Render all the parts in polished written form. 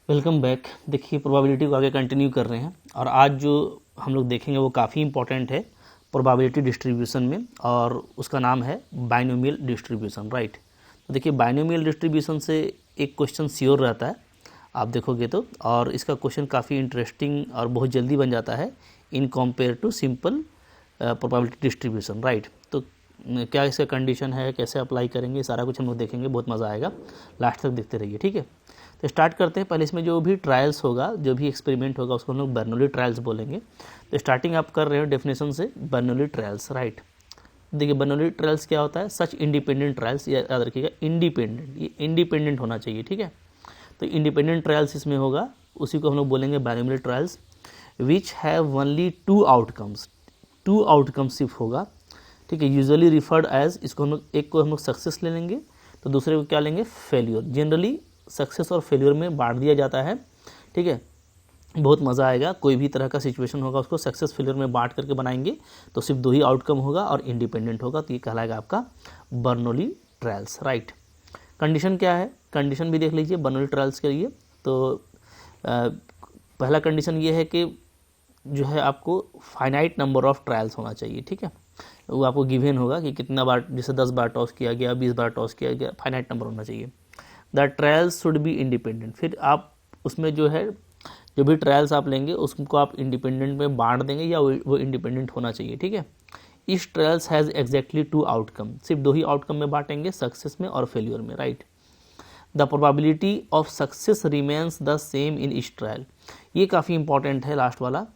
Welcome back. देखिए probability को आगे कंटिन्यू कर रहे हैं और आज जो हम लोग देखेंगे वो काफ़ी इंपॉर्टेंट है प्रोबेबिलिटी डिस्ट्रीब्यूशन में, और उसका नाम है बाइनोमियल डिस्ट्रीब्यूशन। राइट। तो देखिए बाइनोमियल डिस्ट्रीब्यूशन से एक क्वेश्चन श्योर रहता है आप देखोगे तो, और इसका क्वेश्चन काफ़ी इंटरेस्टिंग और बहुत जल्दी बन जाता है in compare to simple probability distribution. Right. तो क्या इसका कंडीशन है, कैसे अप्लाई करेंगे, सारा कुछ हम लोग देखेंगे, बहुत मज़ा आएगा, लास्ट तक देखते रहिए। ठीक है, तो स्टार्ट करते हैं। पहले इसमें जो भी ट्रायल्स होगा, जो भी एक्सपेरिमेंट होगा, उसको हम लोग बर्नौली ट्रायल्स बोलेंगे। तो स्टार्टिंग आप कर रहे हो डेफिनेशन से, बर्नौली ट्रायल्स। राइट। देखिए बर्नौली ट्रायल्स क्या होता है, सच इंडिपेंडेंट ट्रायल्स, याद रखिएगा इंडिपेंडेंट, ये इंडिपेंडेंट होना चाहिए। ठीक है, तो इंडिपेंडेंट ट्रायल्स इसमें होगा, उसी को हम लोग बोलेंगे binomial trials, which have only two outcomes. Two outcomes सिर्फ होगा। ठीक है, यूजुअली रिफर्ड एज, इसको हम लोग, एक को हम लोग सक्सेस ले लेंगे तो दूसरे को क्या लेंगे, फेल्योर। जनरली सक्सेस और फेल्योर में बांट दिया जाता है। ठीक है, बहुत मज़ा आएगा। कोई भी तरह का सिचुएशन होगा उसको सक्सेस फेल्योर में बांट करके बनाएंगे तो सिर्फ दो ही आउटकम होगा और इंडिपेंडेंट होगा, तो ये कहलाएगा आपका बर्नौली ट्रायल्स। राइट। कंडीशन क्या है, कंडीशन भी देख लीजिए बर्नौली ट्रायल्स के लिए। तो पहला कंडीशन ये है कि जो है आपको फाइनाइट नंबर ऑफ ट्रायल्स होना चाहिए। ठीक है, वो आपको गिवन होगा कि कितना बार, जैसे 10 बार टॉस किया गया, 20 बार टॉस किया गया, फाइनाइट नंबर होना चाहिए। The trials should be independent. फिर आप उसमें जो है, जो भी ट्रायल्स आप लेंगे उसको आप इंडिपेंडेंट में बांट देंगे या वो इंडिपेंडेंट होना चाहिए। ठीक है, इस trials has exactly two outcome, सिर्फ दो ही आउटकम में बांटेंगे, सक्सेस में और फेल्योर में। Right. The probability of success remains the same in each trial. ये काफ़ी इंपॉर्टेंट है लास्ट वाला,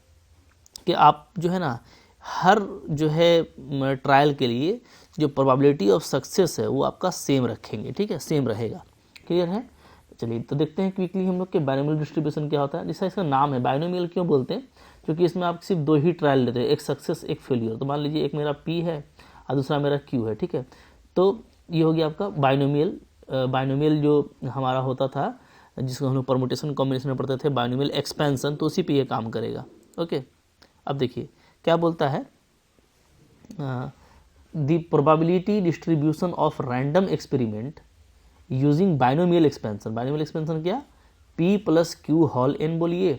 कि आप जो है ना, हर जो है ट्रायल के लिए जो प्रोबेबिलिटी ऑफ सक्सेस है वो आपका सेम रखेंगे। ठीक है, सेम रहेगा। क्लियर है। चलिए तो देखते हैं क्विकली हम लोग के बाइनोमियल डिस्ट्रीब्यूशन क्या होता है। जैसा इसका नाम है बाइनोमियल क्यों बोलते हैं, क्योंकि इसमें आप सिर्फ दो ही ट्रायल लेते हैं, एक सक्सेस एक फेलियर। तो मान लीजिए एक मेरा P है और दूसरा मेरा Q है। ठीक है, तो ये हो गया आपका बाइनोमियल। बाइनोमियल जो हमारा होता था, जिसको हम लोग परमुटेशन कॉम्बिनेशन में पढ़ते थे, बाइनोमियल एक्सपेंशन, तो उसी पे ये काम करेगा। ओके, अब देखिए क्या बोलता है, the probability distribution of random experiment using binomial expansion. Binomial expansion क्या, P plus q whole n बोलिए,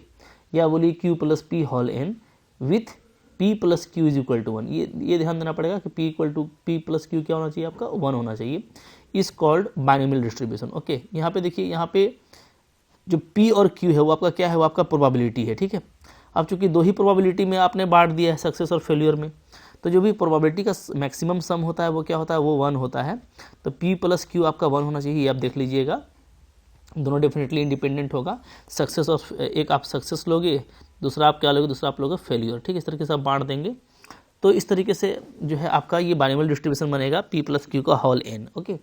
या बोलिए Q plus p whole n with P plus q is equal to 1। ये ध्यान देना पड़ेगा कि P equal to P plus q क्या होना चाहिए, आपका 1 होना चाहिए। Is called binomial distribution. Okay, यहाँ पे देखिए, यहाँ पे जो P और Q है वो आपका क्या है, वो आपका प्रोबेबिलिटी है। ठीक है, अब चूंकि दो ही प्रोबेबिलिटी में आपने बांट दिया है, सक्सेस और फेलियर में, तो जो भी प्रोबेबिलिटी का मैक्सिमम सम होता है वो क्या होता है, वो 1 होता है। तो P प्लस क्यू आपका 1 होना चाहिए, ये आप देख लीजिएगा। दोनों डेफिनेटली इंडिपेंडेंट होगा। सक्सेस और एक आप सक्सेस लोगे, दूसरा आप क्या लोगे, दूसरा आप लोगे फेलियर। ठीक है, इस तरीके से आप बांट देंगे। तो इस तरीके से जो है आपका ये बाइनोमियल डिस्ट्रीब्यूशन बनेगा, P प्लस क्यू का होल एन। ओके,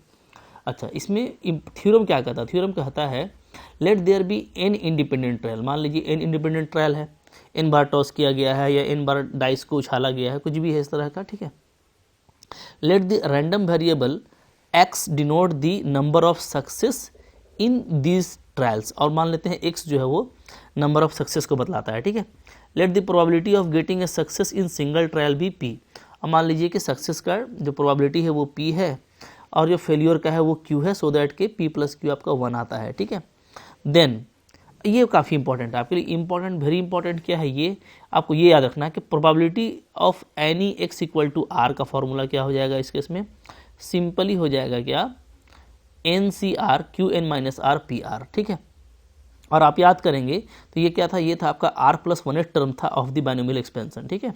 अच्छा, इसमें थ्योरम क्या कहता है, थ्योरम कहता है let there be n independent trial. मान लीजिए एन इंडिपेंडेंट ट्रायल है, एन बार टॉस किया गया है या एन बार डाइस को उछाला गया है, कुछ भी है इस तरह का। ठीक है, let the random variable x denote the number of success in these trials, और मान लेते हैं एक्स जो है वो नंबर ऑफ सक्सेस को बतलाता है। ठीक है, let the probability of getting a success in single trial be P। अब मान लीजिए कि सक्सेस का जो प्रोबेबिलिटी है वो P है और जो फेलियर का है वो Q है, सो दैट के P प्लस क्यू आपका 1 आता है। ठीक है, देन ये काफ़ी इंपॉर्टेंट है आपके लिए, इंपॉर्टेंट, वेरी इंपॉर्टेंट क्या है ये, आपको ये याद रखना है कि probability of any x equal to r का फॉर्मूला क्या हो जाएगा इस केस में, सिंपली हो जाएगा क्या, NCR QN minus r PR। ठीक है, और आप याद करेंगे तो ये क्या था, ये था आपका R प्लस 1 टर्म था ऑफ द बाइनोमियल एक्सपेंशन। ठीक है,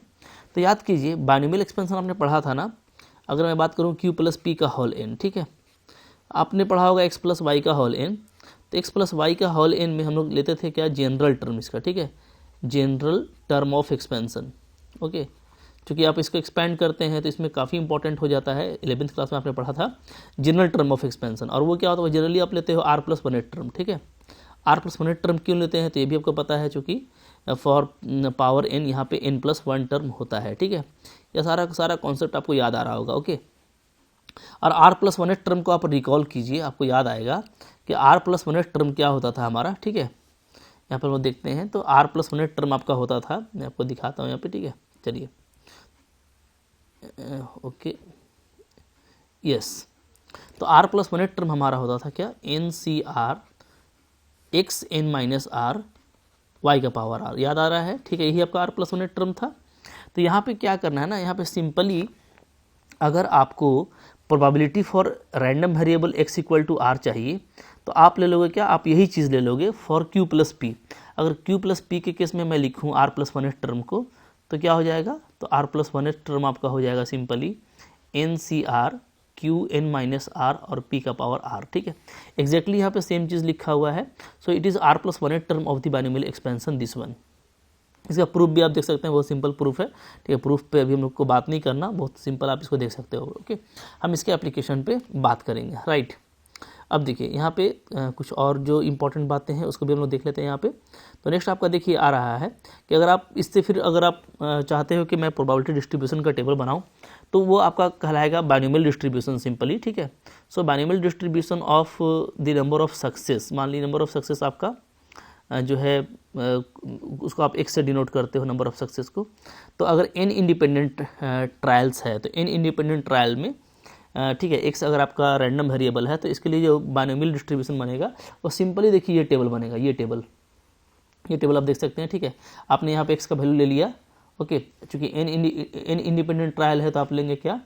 तो याद कीजिए बाइनोमियल एक्सपेंशन आपने पढ़ा था ना। अगर मैं बात करूँ Q प्लस P का होल एन, ठीक है, आपने पढ़ा होगा X प्लस वाई का होल एन। तो X प्लस वाई का होल एन में हम लोग लेते थे क्या, जनरल टर्म इसका। ठीक है, general term of expansion. Okay, चूँकि आप इसको एक्सपेंड करते हैं तो इसमें काफ़ी इंपॉर्टेंट हो जाता है। 11th क्लास में आपने पढ़ा था जनरल टर्म ऑफ एक्सपेंशन, और वो क्या होता है, जनरली आप लेते हो R प्लस 1 टर्म। ठीक है, R प्लस 1 टर्म क्यों लेते हैं तो ये भी आपको पता है, चूँकि फॉर पावर n यहाँ पे n प्लस 1 टर्म होता है। ठीक है, यह सारा कॉन्सेप्ट आपको याद आ रहा होगा। ओके, और R प्लस 1 टर्म को आप रिकॉल कीजिए, आपको याद आएगा कि R प्लस 1 टर्म क्या होता था हमारा। ठीक है, यहाँ पर वो देखते हैं, तो R प्लस 1 टर्म आपका होता था, मैं आपको दिखाता हूँ यहाँ पे। ठीक है, चलिए, ओके, यस, तो R प्लस 1 टर्म हमारा होता था क्या, NCR x n minus r y का पावर आर, याद आ रहा है, ठीक है, यही आपका आर प्लस वन टर्म था। तो यहाँ पे क्या करना है ना, यहाँ पे सिंपली अगर आपको probability for random variable x equal to r चाहिए तो आप ले लोगे क्या, आप यही चीज़ ले लोगे फॉर क्यू प्लस पी। अगर क्यू प्लस पी के केस में मैं लिखूँ आर प्लस वन टर्म को तो क्या हो जाएगा, तो आर प्लस वन टर्म आपका हो जाएगा simply n c r q n minus r और पी का पावर आर, ठीक है। एग्जैक्टली यहाँ पे सेम चीज़ लिखा हुआ है। So it is r plus one term of the binomial expansion this one. इसका प्रूफ भी आप देख सकते हैं, बहुत सिंपल प्रूफ है, ठीक है। प्रूफ पे अभी हम लोग को बात नहीं करना, बहुत सिंपल आप इसको देख सकते हो, ओके। हम इसके एप्लीकेशन पे बात करेंगे, राइट। अब देखिए यहाँ पे कुछ और जो इंपॉर्टेंट बातें हैं उसको भी हम लोग देख लेते हैं यहाँ पे। तो नेक्स्ट आपका देखिए आ रहा है कि अगर आप इससे फिर अगर आप चाहते हो कि मैं प्रोबेबिलिटी डिस्ट्रीब्यूशन का टेबल बनाऊँ तो वो आपका कहलाएगा बाइनोमियल डिस्ट्रीब्यूशन सिंपली, ठीक है। So binomial distribution of the number of success, मान ली नंबर ऑफ सक्सेस आपका जो है उसको आप एक्स से डिनोट करते हो नंबर ऑफ सक्सेस को। तो अगर n इंडिपेंडेंट ट्रायल्स है तो n इंडिपेंडेंट ट्रायल में ठीक है एक्स अगर आपका रैंडम वेरिएबल है तो इसके लिए जो बाइनोमियल डिस्ट्रीब्यूशन बनेगा वो सिंपली देखिए ये टेबल बनेगा, ये टेबल आप देख सकते हैं, ठीक है। आपने यहाँ पे एक्स का वैल्यू ले लिया, ओके, चूँकि n इंडिपेंडेंट ट्रायल है तो आप लेंगे क्या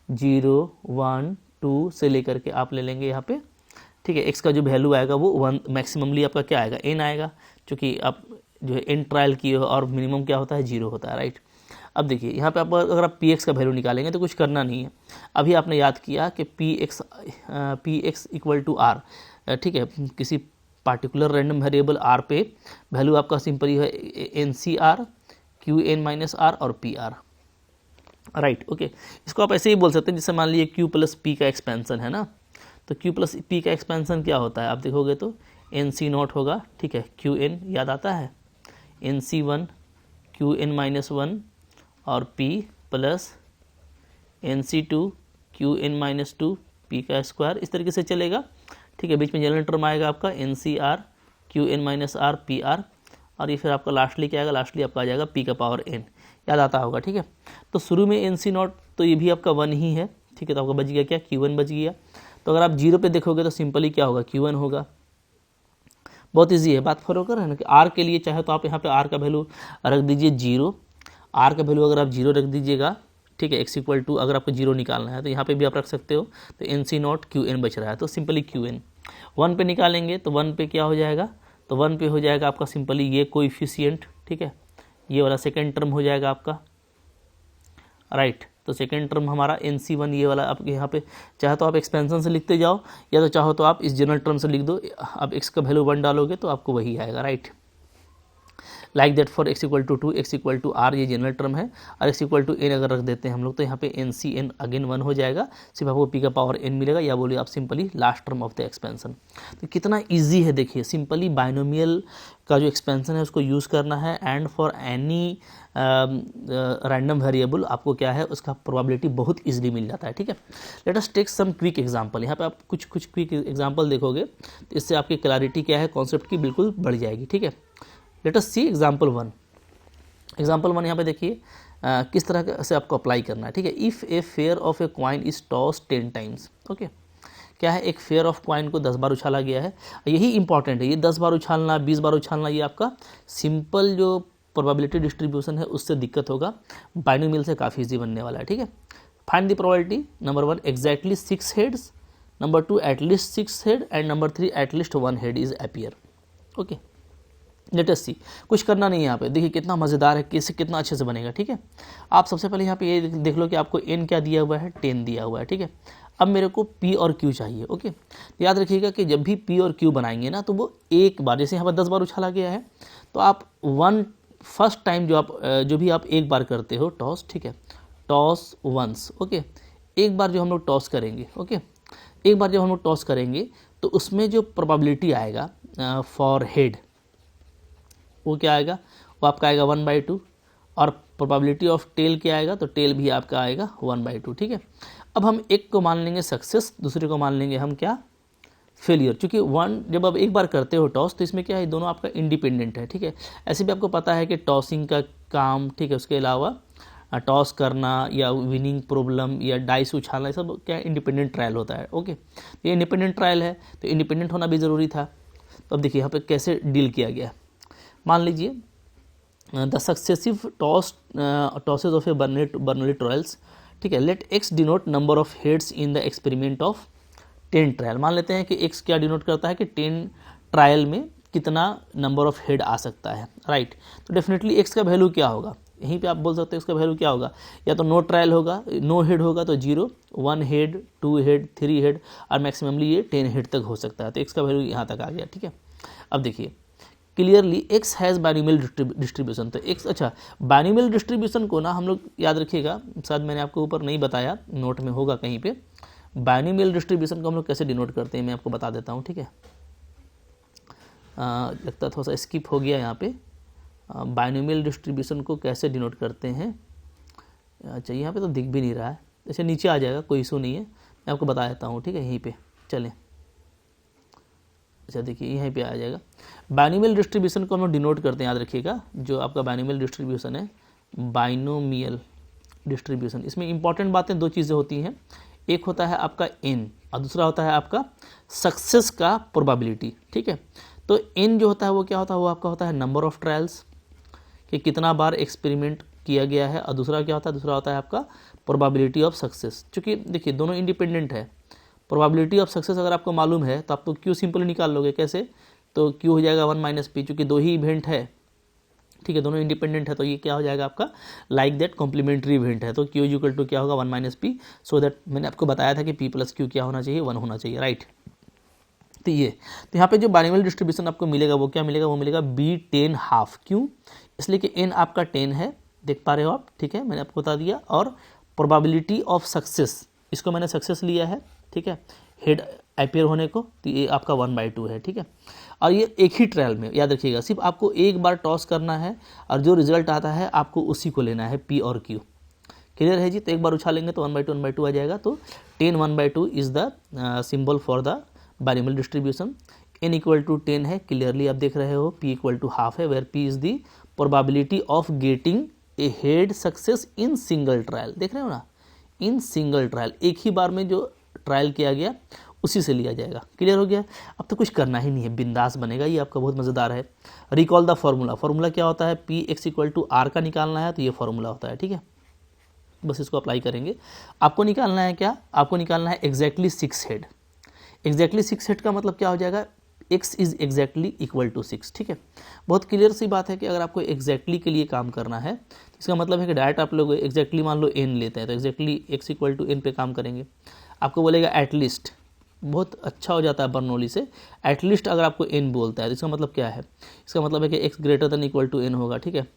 0 1 2 से लेकर के आप ले लेंगे यहाँ पे, ठीक है। एक्स का जो वैल्यू आएगा वो 1 मैक्सिममली आपका क्या आएगा n आएगा, क्योंकि आप जो है n ट्रायल किए हो और मिनिमम क्या होता है 0 होता है, राइट। अब देखिए यहाँ पे आप अगर आप पी एक्स का वैल्यू निकालेंगे तो कुछ करना नहीं है। अभी आपने याद किया कि p x equal to r, ठीक है, किसी पार्टिकुलर रैंडम वेरिएबल आर पे वैल्यू आपका सिंपली है n c r q n minus r और पी आर, राइट, ओके। इसको आप ऐसे ही बोल सकते हैं जैसे मान लीजिए क्यू प्लस पी का एक्सपेंसन है ना, तो क्यू प्लस पी का एक्सपेंसन क्या होता है आप देखोगे तो एन सी नॉट होगा, ठीक है, क्यू एन याद आता है n c one q n minus one और p plus n c two q n minus two p का स्क्वायर, इस तरीके से चलेगा, ठीक है। बीच में जनरल टर्म आएगा आपका n c r q n minus r p r, और ये फिर आपका लास्टली क्या आएगा, लास्टली आपका आ जाएगा p का पावर n, याद आता होगा, ठीक है। तो शुरू में एन सी नॉट तो ये भी आपका 1 ही है, ठीक है, तो आपका बच गया क्या Q1 बच गया। तो अगर आप 0 पे देखोगे तो सिंपली क्या होगा Q1 होगा, बहुत ईजी है, बात फॉलो कर रहे हैं ना कि r के लिए चाहे तो आप यहाँ पे r का वैल्यू रख दीजिए 0, r का वैल्यू अगर आप 0 रख दीजिएगा, ठीक है, x इक्वल टू अगर आपको 0 निकालना है तो यहाँ पे भी आप रख सकते हो, तो n c not q n बच रहा है तो सिंपली क्यू एन 1 पे निकालेंगे तो 1 पे क्या हो जाएगा, तो 1 पे हो जाएगा आपका सिंपली ये कोएफिशिएंट, ठीक है, ये वाला सेकेंड टर्म हो जाएगा आपका, राइट। तो सेकेंड टर्म हमारा एन सी वन ये वाला आपके यहाँ पे चाहे तो आप एक्सपेंशन से लिखते जाओ या तो चाहो तो आप इस जनरल टर्म से लिख दो, आप x का वैल्यू 1 डालोगे तो आपको वही आएगा, right. Like that for x equal to 2 x equal to r ये जनरल टर्म है, और x इक्वल टू n अगर रख देते हैं हम लोग तो यहाँ पे एन सी एन अगेन 1 हो जाएगा, सिर्फ आपको p का पावर n मिलेगा, या बोलिए आप simply last term of the expansion. तो कितना ईजी है देखिए, सिंपली बाइनोमियल का जो एक्सपेंशन है उसको यूज़ करना है, and for any random variable आपको क्या है उसका प्रोबेबिलिटी बहुत ईजिली मिल जाता है, ठीक है। Let us take some quick example, यहाँ पे आप कुछ क्विक एग्जांपल देखोगे तो इससे आपकी क्लैरिटी क्या है कॉन्सेप्ट की बिल्कुल बढ़ जाएगी, ठीक है। लेट अस सी एग्जांपल 1। एग्जांपल 1 यहाँ पे देखिए किस तरह से आपको अप्लाई करना है, ठीक है। If a fair of A coin is toss 10 times, okay, क्या है, एक फेयर ऑफ क्वाइन को 10 बार उछाला गया है, यही इंपॉर्टेंट है, ये 10 बार उछालना 20 बार उछालना ये आपका सिंपल जो प्रोबेबिलिटी डिस्ट्रीब्यूशन है उससे दिक्कत होगा, बाइनोमियल से काफ़ी ईजी बनने वाला है, ठीक है। Find the probability, number 1 exactly 6 heads, number 2 at least 6 head, and number 3 at least 1 head is appear, okay. Let us see, कुछ करना नहीं है यहाँ पे, देखिए कितना मज़ेदार है, कैसे कितना अच्छे से बनेगा, ठीक है। आप सबसे पहले यहाँ पे ये देख लो कि आपको n क्या दिया हुआ है, 10 दिया हुआ है, ठीक है। अब मेरे को p और q चाहिए, ओके। याद रखिएगा कि जब भी p और q बनाएंगे ना तो वो एक बार, जैसे यहाँ पर 10 बार उछाला गया है तो आप फर्स्ट टाइम जो भी आप एक बार करते हो टॉस, ठीक है, टॉस वंस, ओके, एक बार जो हम लोग टॉस करेंगे, ओके, एक बार जब हम लोग टॉस करेंगे तो उसमें जो प्रोबेबिलिटी आएगा फॉर हेड वो क्या आएगा, वो आपका आएगा 1/2, और प्रोबेबिलिटी ऑफ टेल क्या आएगा, तो टेल भी आपका आएगा 1/2, ठीक है। अब हम एक को मान लेंगे सक्सेस, दूसरे को मान लेंगे हम क्या, फेलियर, क्योंकि जब आप एक बार करते हो टॉस तो इसमें क्या है, दोनों आपका इंडिपेंडेंट है, ठीक है। ऐसे भी आपको पता है कि टॉसिंग का काम, ठीक है, उसके अलावा टॉस करना या विनिंग प्रॉब्लम या डाइस उछालना, ये सब क्या इंडिपेंडेंट ट्रायल होता है, ओके। ये इंडिपेंडेंट ट्रायल है तो इंडिपेंडेंट होना भी ज़रूरी था, तो अब देखिए यहाँ पे कैसे डील किया गया है। मान लीजिए the successive tosses of a Bernoulli trials, ठीक है, let x denote number of heads in the experiment of 10 trial. मान लेते हैं कि एक्स क्या डिनोट करता है कि 10 ट्रायल में कितना नंबर ऑफ हेड आ सकता है, राइट। तो डेफिनेटली एक्स का वैल्यू क्या होगा, यहीं पे आप बोल सकते हैं इसका वैल्यू क्या होगा, या तो नो ट्रायल होगा, नो हेड होगा तो 0, 1 हेड, 2 हेड, 3 हेड और मैक्सिममली ये 10 हेड तक हो सकता है। तो एक्स का वैल्यू यहाँ तक आ गया, ठीक है। अब देखिए clearly x has binomial distribution. तो एक्स, अच्छा, बाइनोमियल डिस्ट्रीब्यूशन को ना हम लोग याद रखिएगा, शायद मैंने आपको ऊपर नहीं बताया, नोट में होगा कहीं पे। बाइनोमियल डिस्ट्रीब्यूशन को हम लोग कैसे डिनोट करते हैं मैं आपको बता देता हूँ, ठीक है। लगता है थोड़ा सा स्किप हो गया यहाँ पे। बाइनोमियल डिस्ट्रीब्यूशन को कैसे डिनोट करते हैं, अच्छा यहाँ पे तो दिख भी नहीं रहा है, जैसे नीचे आ जाएगा, कोई इशू नहीं है, मैं आपको बता देता हूँ, ठीक है। यहीं पे चलें, अच्छा देखिए यहीं पे आ जाएगा। बाइनोमियल डिस्ट्रीब्यूशन को हम लोग डिनोट करते हैं, याद रखिएगा, जो आपका बाइनोमियल डिस्ट्रीब्यूशन है, बाइनोमियल डिस्ट्रीब्यूशन, इसमें इंपॉर्टेंट बातें दो चीज़ें होती हैं, एक होता है आपका एन और दूसरा होता है आपका सक्सेस का प्रोबेबिलिटी, ठीक है। तो एन जो होता है वो क्या होता है, वो आपका होता है नंबर ऑफ ट्रायल्स, कि कितना बार एक्सपेरिमेंट किया गया है, और दूसरा क्या होता है, दूसरा होता है आपका प्रोबेबिलिटी ऑफ सक्सेस। चूँकि देखिए दोनों इंडिपेंडेंट है, प्रोबेबिलिटी ऑफ सक्सेस अगर आपको मालूम है तो आप तो क्यू सिंपली निकाल लोगे, कैसे, तो क्यू हो जाएगा 1 - p, चूँकि दो ही इवेंट है, ठीक है, दोनों इंडिपेंडेंट है, तो ये क्या हो जाएगा आपका लाइक दैट कॉम्प्लीमेंट्री इवेंट है, तो क्यू इक्वल टू क्या होगा 1 - p, सो दैट मैंने आपको बताया था कि p + q क्या होना चाहिए, 1 होना चाहिए, राइट। तो ये, तो यहाँ पे जो बाइनोमियल डिस्ट्रीब्यूशन आपको मिलेगा वो क्या मिलेगा, वो मिलेगा b10 क्यों, इसलिए कि n आपका 10 है, देख पा रहे हो आप, ठीक है, मैंने आपको बता दिया। और प्रोबेबिलिटी ऑफ सक्सेस, इसको मैंने सक्सेस लिया है, ठीक है, हेड अपीयर होने को, तो ये आपका 1/2 है, ठीक है। और ये एक ही ट्रायल में, याद रखिएगा, सिर्फ आपको एक बार टॉस करना है और जो रिजल्ट आता है आपको उसी को लेना है, p और q, क्लियर है जी। तो एक बार उछालेंगे तो 1/2 आ जाएगा, तो 10 1/2 is the symbol for the binomial distribution. n = 10 है, क्लियरली आप देख रहे हो, p = ½ है, where p is the probability of getting a head success in single trial, देख रहे हो ना, इन सिंगल ट्रायल, एक ही बार में जो ट्रायल किया गया उसी से लिया जाएगा, क्लियर हो गया। अब तो कुछ करना ही नहीं है, बिंदास बनेगा, ये आपका बहुत मज़ेदार है। रिकॉल द फार्मूला, फार्मूला क्या होता है, px = r का निकालना है, तो ये फार्मूला होता है, ठीक है, बस इसको अप्लाई करेंगे। आपको निकालना है क्या, आपको निकालना है एग्जैक्टली 6 हेड। एग्जैक्टली 6 हेड का मतलब क्या हो जाएगा, x is exactly equal to 6, ठीक है। बहुत क्लियर सी बात है कि अगर आपको एग्जैक्टली के लिए काम करना है तो इसका मतलब है कि डायरेक्ट आप लोग एग्जैक्टली मान लो n लेते हैं, तो एग्जैक्टली x = n पे काम करेंगे। आपको बोलेगा एटलीस्ट, बहुत अच्छा हो जाता है बर्नौली से, एटलीस्ट अगर आपको n बोलता है तो इसका मतलब क्या है, इसका मतलब है कि x > n होगा, ठीक है।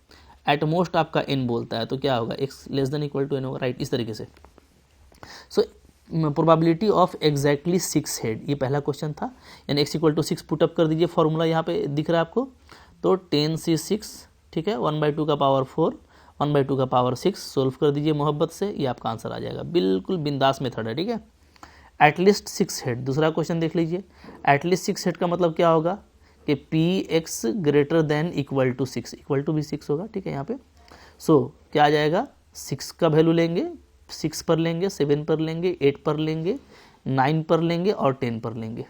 एट मोस्ट आपका n बोलता है तो क्या होगा, x <= n होगा, राइट, इस तरीके से। So probability of exactly 6 head, ये पहला क्वेश्चन था, यानी x = 6 पुटअप कर दीजिए, फॉर्मूला यहाँ पे दिख रहा है आपको, तो 10c6, ठीक है, 1/2 का पावर 4, 1/2 का पावर 6, सोल्व कर दीजिए मोहब्बत से, ये आपका आंसर आ जाएगा, बिल्कुल बिंदास मेथड है, ठीक है। एटलीस्ट 6 हेड, दूसरा क्वेश्चन देख लीजिए, एटलीस्ट 6 हेड का मतलब क्या होगा कि px > 6, इक्वल टू भी 6 होगा, ठीक है यहाँ पे। सो क्या आ जाएगा, 6 का वैल्यू लेंगे, 6 पर लेंगे, 7 पर लेंगे, 8 पर लेंगे, 9 पर लेंगे और 10 पर लेंगे,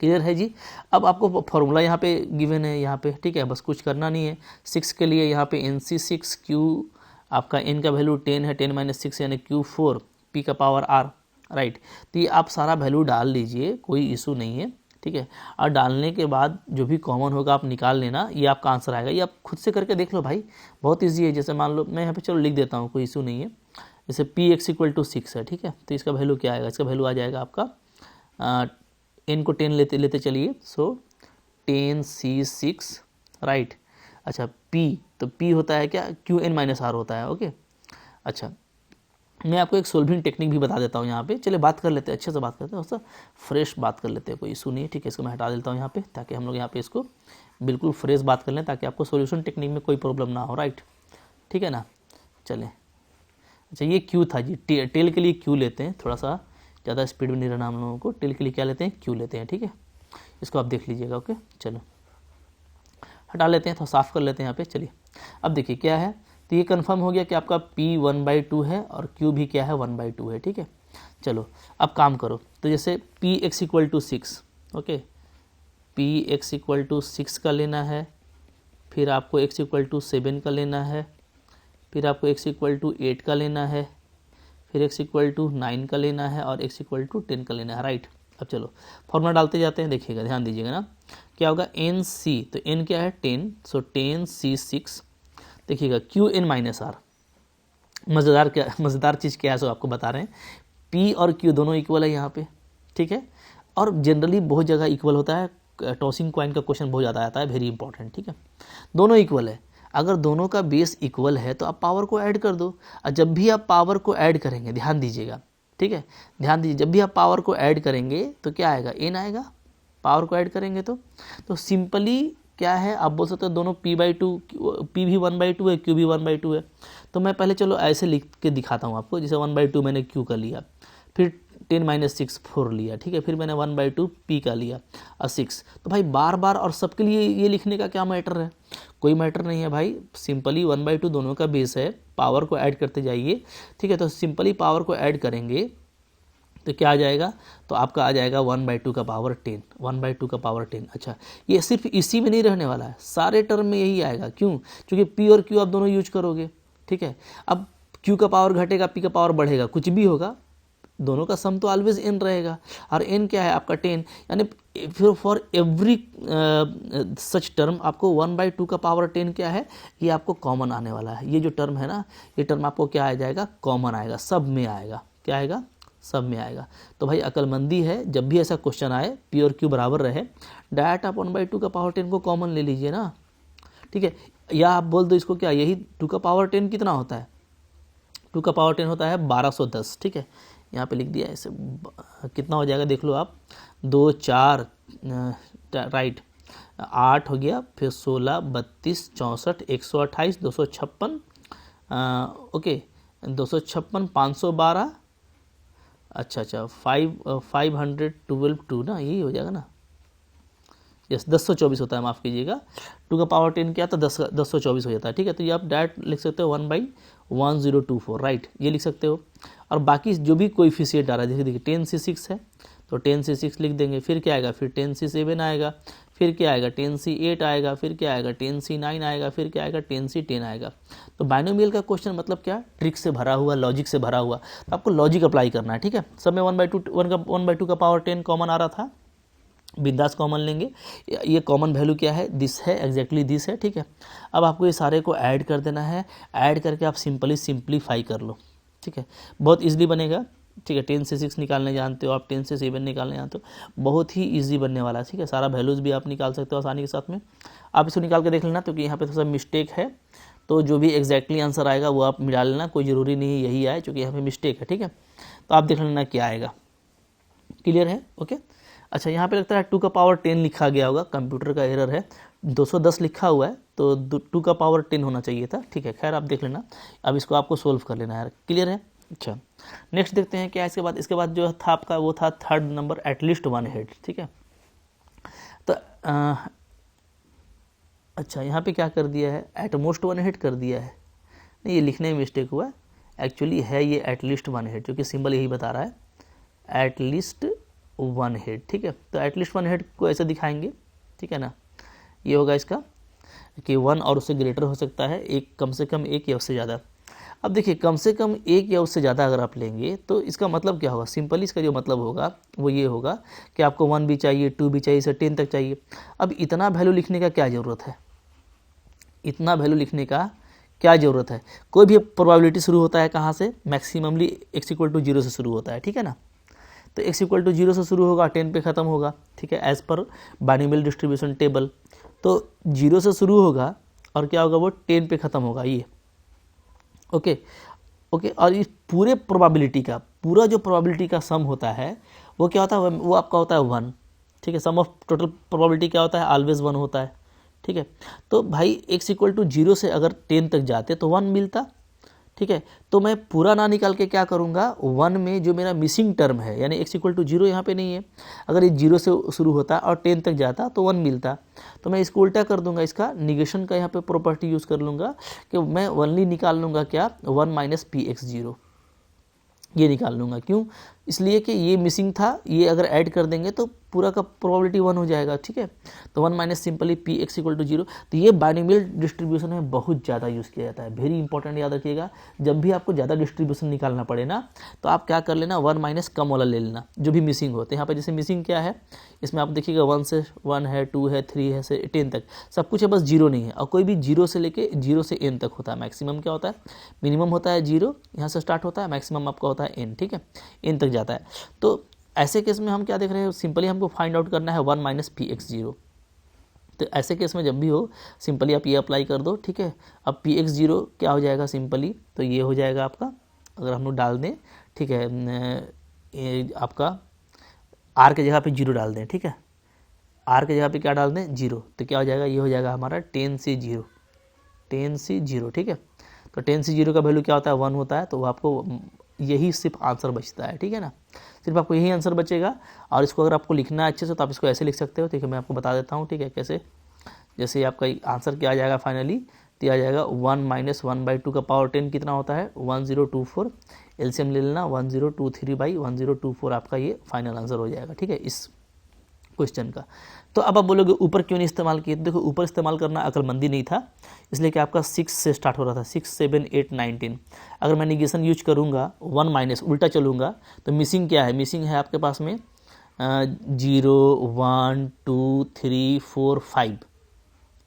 क्लियर है जी। अब आपको फॉर्मूला यहाँ पे गिवन है यहाँ पे, ठीक है, बस कुछ करना नहीं है। 6 के लिए यहाँ पे NC6, Q आपका n का वैल्यू 10 है, 10 - 6 यानी Q4, p का पावर r, राइट। तो ये आप सारा वैल्यू डाल लीजिए, कोई इशू नहीं है, ठीक है। और डालने के बाद जो भी कॉमन होगा आप निकाल लेना, ये आपका आंसर आएगा। ये आप खुद से करके देख लो भाई, बहुत इजी है। जैसे मान लो मैं यहाँ पे चलो लिख देता हूँ, कोई इशू नहीं है। जैसे px = 6 है, ठीक है, तो इसका वैल्यू क्या आएगा, इसका वैल्यू आ जाएगा आपका n को 10 लेते लेते चलिए, सो 10c6, राइट। अच्छा p, तो p होता है क्या, qn - r होता है, ओके। अच्छा मैं आपको एक सोल्विंग टेक्निक भी बता देता हूँ यहाँ पे, चलिए बात कर लेते हैं, अच्छे से बात करते हैं, उससे फ्रेश बात कर लेते हैं, कोई इशू नहीं है, ठीक है। इसको मैं हटा देता हूँ यहाँ पे, ताकि हम लोग यहाँ पे इसको बिल्कुल फ्रेश बात कर लें, ताकि आपको सॉल्यूशन टेक्निक में कोई प्रॉब्लम ना हो, राइट, ठीक है ना। चलें, अच्छा ये क्यू था जी, टेल के लिए क्यू लेते हैं, थोड़ा सा ज़्यादा स्पीड में नहीं रहना हम लोगों को, टेल के लिए क्या लेते हैं, क्यू लेते हैं, ठीक है। इसको आप देख लीजिएगा, ओके। चलो हटा लेते हैं, थोड़ा साफ़ कर लेते हैं यहाँ पे। चलिए अब देखिए क्या है, तो ये कंफर्म हो गया कि आपका p 1/2 है और q भी क्या है 1/2 है, ठीक है। चलो अब काम करो, तो जैसे px = 6, okay, p x equal to 6 का लेना है, फिर आपको एक्स इक्वल टू 7 का लेना है, फिर आपको एक्स इक्वल टू 8 का लेना है, फिर एक्स इक्वल टू 9 का लेना है और एक्स इक्वल टू 10 का लेना है, राइट। अब चलो फॉर्मूला डालते जाते हैं, देखिएगा ध्यान दीजिएगा ना, क्या होगा एन सी, तो एन क्या है 10, सो 10 सी 6, देखिएगा क्यू एन माइनस आर। मज़ेदार चीज़ क्या है सो आपको बता रहे हैं, पी और क्यू दोनों इक्वल है यहाँ पे, ठीक है, और जनरली बहुत जगह इक्वल होता है, टॉसिंग कॉइन का क्वेश्चन बहुत ज़्यादा आता है, वेरी इंपॉर्टेंट, ठीक है, दोनों इक्वल है। अगर दोनों का बेस इक्वल है तो आप पावर को ऐड कर दो, और जब भी आप पावर को ऐड करेंगे, ध्यान दीजिएगा, ठीक है, ध्यान दीजिए, जब भी आप पावर को ऐड करेंगे तो क्या आएगा, एन आएगा, पावर को ऐड करेंगे तो सिंपली क्या है, आप बोल सकते हो दोनों p/2, p भी 1/2 है, q भी 1/2 है। तो मैं पहले चलो ऐसे लिख के दिखाता हूँ आपको, जैसे 1/2 मैंने q का लिया, फिर 10 - 6 4 लिया, ठीक है, फिर मैंने 1/2 p का लिया और 6। तो भाई बार बार और सबके लिए ये लिखने का क्या मैटर है, कोई मैटर नहीं है भाई, सिंपली 1/2 दोनों का बेस है, पावर को ऐड करते जाइए, ठीक है, तो सिंपली पावर को ऐड करेंगे तो क्या आ जाएगा, तो आपका आ जाएगा 1/2 का पावर 10, 1/2 का पावर 10। अच्छा, ये सिर्फ इसी में नहीं रहने वाला है, सारे टर्म में यही आएगा, क्यों, क्योंकि p और q आप दोनों यूज करोगे, ठीक है। अब q का पावर घटेगा, p का पावर बढ़ेगा, कुछ भी होगा, दोनों का सम तो ऑलवेज n रहेगा, और n क्या है आपका 10, यानी फिर फॉर एवरी सच टर्म आपको 1/2 का पावर 10 क्या है, ये आपको कॉमन आने वाला है, ये जो टर्म है ना, ये टर्म आपको क्या आ जाएगा, कॉमन आएगा, सब में आएगा, क्या आएगा, सब में आएगा। तो भाई अक्लमंदी है, जब भी ऐसा क्वेश्चन आए p और q बराबर रहे, डायरेक्ट आप 1/2 का पावर 10 को कॉमन ले लीजिए ना, ठीक है, या आप बोल दो इसको क्या, यही 2 का पावर 10 कितना होता है, 2 का पावर 10 होता है 1210, ठीक है, यहाँ पे लिख दिया ऐसे, कितना हो जाएगा देख लो आप, 2 4 राइट 8 हो गया, फिर 16 32 64 128 256, ओके 256 512, अच्छा 512 2 ना, यही हो जाएगा ना, यस 1024 होता है, माफ़ कीजिएगा, 2 का पावर 10 क्या था, 1024 हो जाता है, ठीक है। तो ये आप डायरेक्ट लिख सकते हो 1/1024, राइट, ये लिख सकते हो। और बाकी जो भी कोएफिशिएंट आ रहा है, जैसे देखिए 10c6 है तो 10c6 लिख देंगे, फिर क्या आएगा, फिर 10c7 आएगा, फिर क्या आएगा 10c8 आएगा, फिर क्या आएगा 10c9 आएगा, फिर क्या आएगा 10c10 आएगा। तो बाइनोमियल का क्वेश्चन मतलब क्या, ट्रिक से भरा हुआ, लॉजिक से भरा हुआ, तो आपको लॉजिक अप्लाई करना है, ठीक है। सब में 1/2 का पावर 10 कॉमन आ रहा था, बिंदास कॉमन लेंगे, ये कॉमन वैल्यू क्या है, दिस है, एग्जैक्टली दिस है, ठीक है। अब आपको ये सारे को ऐड कर देना है, ऐड करके आप सिंपली सिंप्लीफाई कर लो, ठीक है, बहुत इजीली बनेगा, ठीक है। 10 से 6 निकालने जानते हो आप, 10 से 7 निकालने जानते हो, बहुत ही इजी बनने वाला है, ठीक है। सारा वैल्यूज़ भी आप निकाल सकते हो आसानी के साथ में, आप इसको निकाल के देख लेना, क्योंकि यहाँ पे थोड़ा सा मिस्टेक है, तो जो भी एग्जैक्टली आंसर आएगा वो आप मिला लेना, कोई ज़रूरी नहीं यही आए, क्योंकि यहाँ पे मिस्टेक है, ठीक है। तो आप देख लेना क्या आएगा, क्लियर है, ओके। अच्छा, यहाँ पे लगता है 2 का पावर 10 लिखा गया होगा, कंप्यूटर का एरर है, 210 लिखा हुआ है, तो 2 का पावर 10 होना चाहिए था, ठीक है। खैर आप देख लेना, अब इसको आपको सोल्व कर लेना है, क्लियर है। अच्छा, नेक्स्ट देखते हैं क्या इसके बाद जो था आपका, वो था थर्ड नंबर, एटलीस्ट 1 हेड, ठीक है। तो अच्छा, यहाँ पे क्या कर दिया है, एटमोस्ट 1 हेड कर दिया है, नहीं ये लिखने में मिस्टेक हुआ है, एक्चुअली है ये एटलीस्ट 1 हेड, क्योंकि सिंबल यही बता रहा है एटलीस्ट 1 हेड, ठीक है। तो एटलीस्ट 1 हेड को ऐसे दिखाएंगे, ठीक है ना, ये होगा इसका कि 1 और उससे ग्रेटर हो सकता है, एक कम से कम 1 या उससे ज़्यादा। अब देखिए कम से कम 1 या उससे ज़्यादा अगर आप लेंगे तो इसका मतलब क्या होगा, सिंपली इसका जो मतलब होगा वो ये होगा कि आपको 1 भी चाहिए, 2 भी चाहिए, से 10 तक चाहिए। अब इतना वैल्यू लिखने का क्या ज़रूरत है, इतना वैल्यू लिखने का क्या ज़रूरत है। कोई भी प्रोबेबिलिटी शुरू होता है कहाँ से, मैक्सिममली x = 0 से शुरू होता है, ठीक है ना। तो x = 0 से शुरू होगा, 10 पे ख़त्म होगा, ठीक है, as per binomial distribution table. तो 0 से शुरू होगा और क्या होगा, वो 10 पे ख़त्म होगा, ये ओके। और इस पूरे प्रोबेबिलिटी का, पूरा जो प्रोबेबिलिटी का सम होता है वो क्या होता है, वो आपका होता है 1, ठीक है। सम ऑफ टोटल प्रोबेबिलिटी क्या होता है, ऑलवेज 1 होता है, ठीक है। तो भाई x = 0 से अगर 10 तक जाते तो 1 मिलता, ठीक है। तो मैं पूरा ना निकाल के क्या करूँगा, 1 में जो मेरा मिसिंग टर्म है, यानी x = 0 यहाँ पे नहीं है, अगर ये 0 से शुरू होता और 10 तक जाता तो 1 मिलता, तो मैं इसको उल्टा कर दूंगा, इसका निगेशन का यहाँ पे प्रॉपर्टी यूज़ कर लूँगा कि मैं ओनली निकाल लूँगा क्या, 1 - px0, ये निकाल लूँगा। क्यों, इसलिए कि ये मिसिंग था, ये अगर ऐड कर देंगे तो पूरा का प्रोबेबिलिटी 1 हो जाएगा, ठीक है। तो 1 minus simply p x equal to 0। तो ये बाइनोमियल डिस्ट्रीब्यूशन में बहुत ज़्यादा यूज़ किया जाता है, वेरी इंपॉर्टेंट, याद रखिएगा। जब भी आपको ज़्यादा डिस्ट्रीब्यूशन निकालना पड़े ना, तो आप क्या कर लेना, 1 माइनस कम वाला ले लेना, जो भी मिसिंग होते हैं। यहाँ पे जैसे मिसिंग क्या है, इसमें आप देखिएगा 1 से 1 है, 2 है, 3 है, से 10 तक सब कुछ है, बस 0 नहीं है। और कोई भी 0 से लेके 0 से n तक होता है। मैक्सिमम क्या होता है, मिनिमम होता है 0, यहाँ से स्टार्ट होता है, मैक्सिमम आपका होता है n, ठीक है, n तक जाता है। तो ऐसे केस में हम क्या देख रहे हैं, सिंपली हमको फाइंड आउट करना है 1 माइनस पी एक्स 0। तो ऐसे केस में जब भी हो, सिंपली आप ये अप्लाई कर दो, ठीक है। अब पी एक्स 0 क्या हो जाएगा सिंपली, तो ये हो जाएगा आपका, अगर हम लोग डाल दें, ठीक है, आपका r के जगह पे 0 डाल दें, ठीक है, r के जगह पे क्या डाल दें 0, तो क्या हो जाएगा, ये हो जाएगा हमारा 10 से 0, 10 से 0, ठीक है। तो 10 से 0 का वैल्यू क्या होता है, 1 होता है। तो वो आपको यही सिर्फ आंसर बचता है, ठीक है ना, सिर्फ आपको यही आंसर बचेगा। और इसको अगर आपको लिखना है अच्छे से, तो आप इसको ऐसे लिख सकते हो, ठीक है, मैं आपको बता देता हूँ, ठीक है, कैसे। जैसे आपका आंसर क्या आ जाएगा फाइनली, तो आ जाएगा 1 माइनस 1/2 का पावर 10 कितना होता है, 1024। एलसीएम ले लेना, 1023/1024 आपका ये फाइनल आंसर हो जाएगा, ठीक है, इस क्वेश्चन का। तो अब आप बोलोगे ऊपर क्यों नहीं इस्तेमाल किए, देखो ऊपर इस्तेमाल करना अक्लमंदी नहीं था, इसलिए कि आपका 6 से स्टार्ट हो रहा था, 6, 7, 8, 9, 10। अगर मैं निगेशन यूज करूँगा, 1 माइनस उल्टा चलूँगा, तो मिसिंग क्या है, मिसिंग है आपके पास में 0, 1, 2, 3, 4, 5,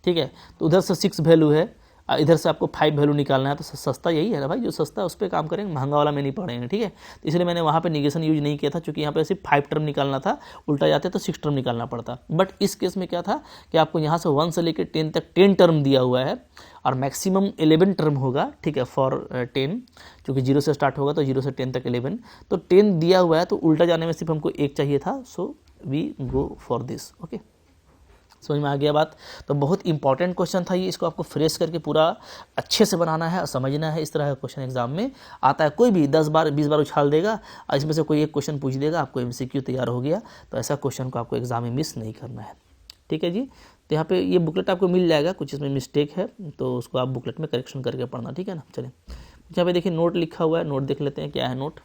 ठीक है। तो उधर से 6 वैल्यू है, इधर से आपको 5 वैल्यू निकालना है। तो सस्ता यही है ना भाई, जो सस्ता है उस पर काम करेंगे, महंगा वाला में नहीं पढ़ेंगे, ठीक है। तो इसलिए मैंने वहाँ पे निगेशन यूज नहीं किया था, क्योंकि यहाँ पे सिर्फ 5 टर्म निकालना था, उल्टा जाते तो 6 टर्म निकालना पड़ता। बट इस केस में क्या था कि आपको यहाँ से 1 से लेकर 10 तक 10 टर्म दिया हुआ है, और मैक्सिमम 11 टर्म होगा, ठीक है, फॉर 10, क्योंकि 0 से स्टार्ट होगा, तो 0 से 10 तक 11, तो 10 दिया हुआ है, तो उल्टा जाने में सिर्फ हमको 1 चाहिए था। So we go for this, okay, समझ में आ गया बात। तो बहुत इंपॉर्टेंट क्वेश्चन था ये, इसको आपको फ्रेश करके पूरा अच्छे से बनाना है और समझना है। इस तरह का क्वेश्चन एग्जाम में आता है, कोई भी 10 बार 20 बार उछाल देगा और इसमें से कोई एक क्वेश्चन पूछ देगा, आपको एमसीक्यू तैयार हो गया। तो ऐसा क्वेश्चन को आपको एग्जाम में मिस नहीं करना है, ठीक है जी। तो यहाँ पे ये बुकलेट आपको मिल जाएगा, कुछ इसमें मिस्टेक है तो उसको आप बुकलेट में करेक्शन करके पढ़ना, ठीक है ना। चलिए यहाँ पे देखिए नोट लिखा हुआ है, नोट देख लेते हैं क्या है नोट।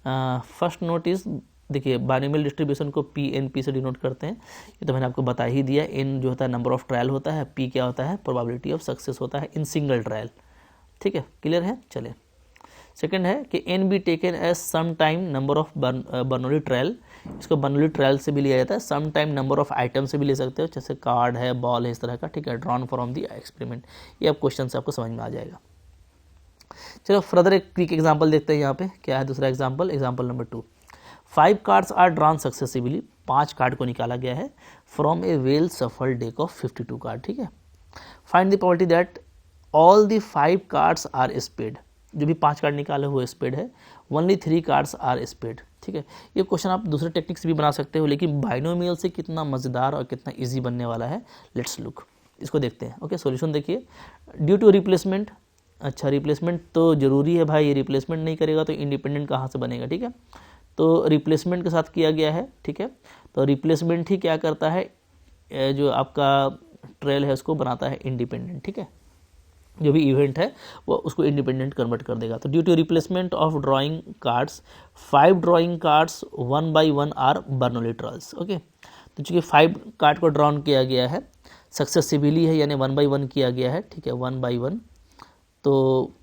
फर्स्ट नोट इज, देखिए बाइनोमियल डिस्ट्रीब्यूशन को पी एन पी से डिनोट करते हैं, ये तो मैंने आपको बता ही दिया। एन जो होता है नंबर ऑफ ट्रायल होता है, पी क्या होता है, प्रोबेबिलिटी ऑफ सक्सेस होता है इन सिंगल ट्रायल, ठीक है, क्लियर है। चलिए सेकंड है कि n be taken as some time number of Bernoulli trial, इसको बर्नौली ट्रायल से भी लिया जाता है, some time number of item से भी ले सकते हो, जैसे कार्ड है, बॉल है, इस तरह का, ठीक है, ड्रॉन फ्रॉम दी एक्सपेरिमेंट। ये अब क्वेश्चन से आपको समझ में आ जाएगा। चलो फर्दर एक क्विक एग्जाम्पल देखते हैं। यहाँ पे क्या है दूसरा example, example number 2, 5 cards are drawn successively, 5 card को निकाला गया है from a well shuffled deck of 52 card, ठीक है। Find the probability that all the 5 cards are spade, जो भी 5 कार्ड निकाले हुए स्पेड है, ओनली 3 कार्ड्स आर स्पेड, ठीक है। ये क्वेश्चन आप दूसरे टेक्निक से भी बना सकते हो, लेकिन बाइनोमियल से कितना मज़ेदार और कितना ईजी बनने वाला है, लेट्स लुक, इसको देखते हैं। ओके, सॉल्यूशन देखिए, ड्यू टू रिप्लेसमेंट, अच्छा रिप्लेसमेंट तो जरूरी है भाई, रिप्लेसमेंट नहीं करेगा तो इंडिपेंडेंट कहाँ से बनेगा, ठीक है। तो रिप्लेसमेंट के साथ किया गया है, ठीक है। तो रिप्लेसमेंट ही क्या करता है, जो आपका ट्रेल है उसको बनाता है इंडिपेंडेंट, ठीक है, जो भी इवेंट है वो उसको इंडिपेंडेंट कन्वर्ट कर देगा। तो due to replacement of drawing cards, 5 drawing cards 1 by 1 are Bernoulli trials, okay. तो चूँकि 5 कार्ड को ड्रॉन किया गया है सक्सेसिवली है, यानी 1 by 1 किया गया है, ठीक है, 1 by 1, तो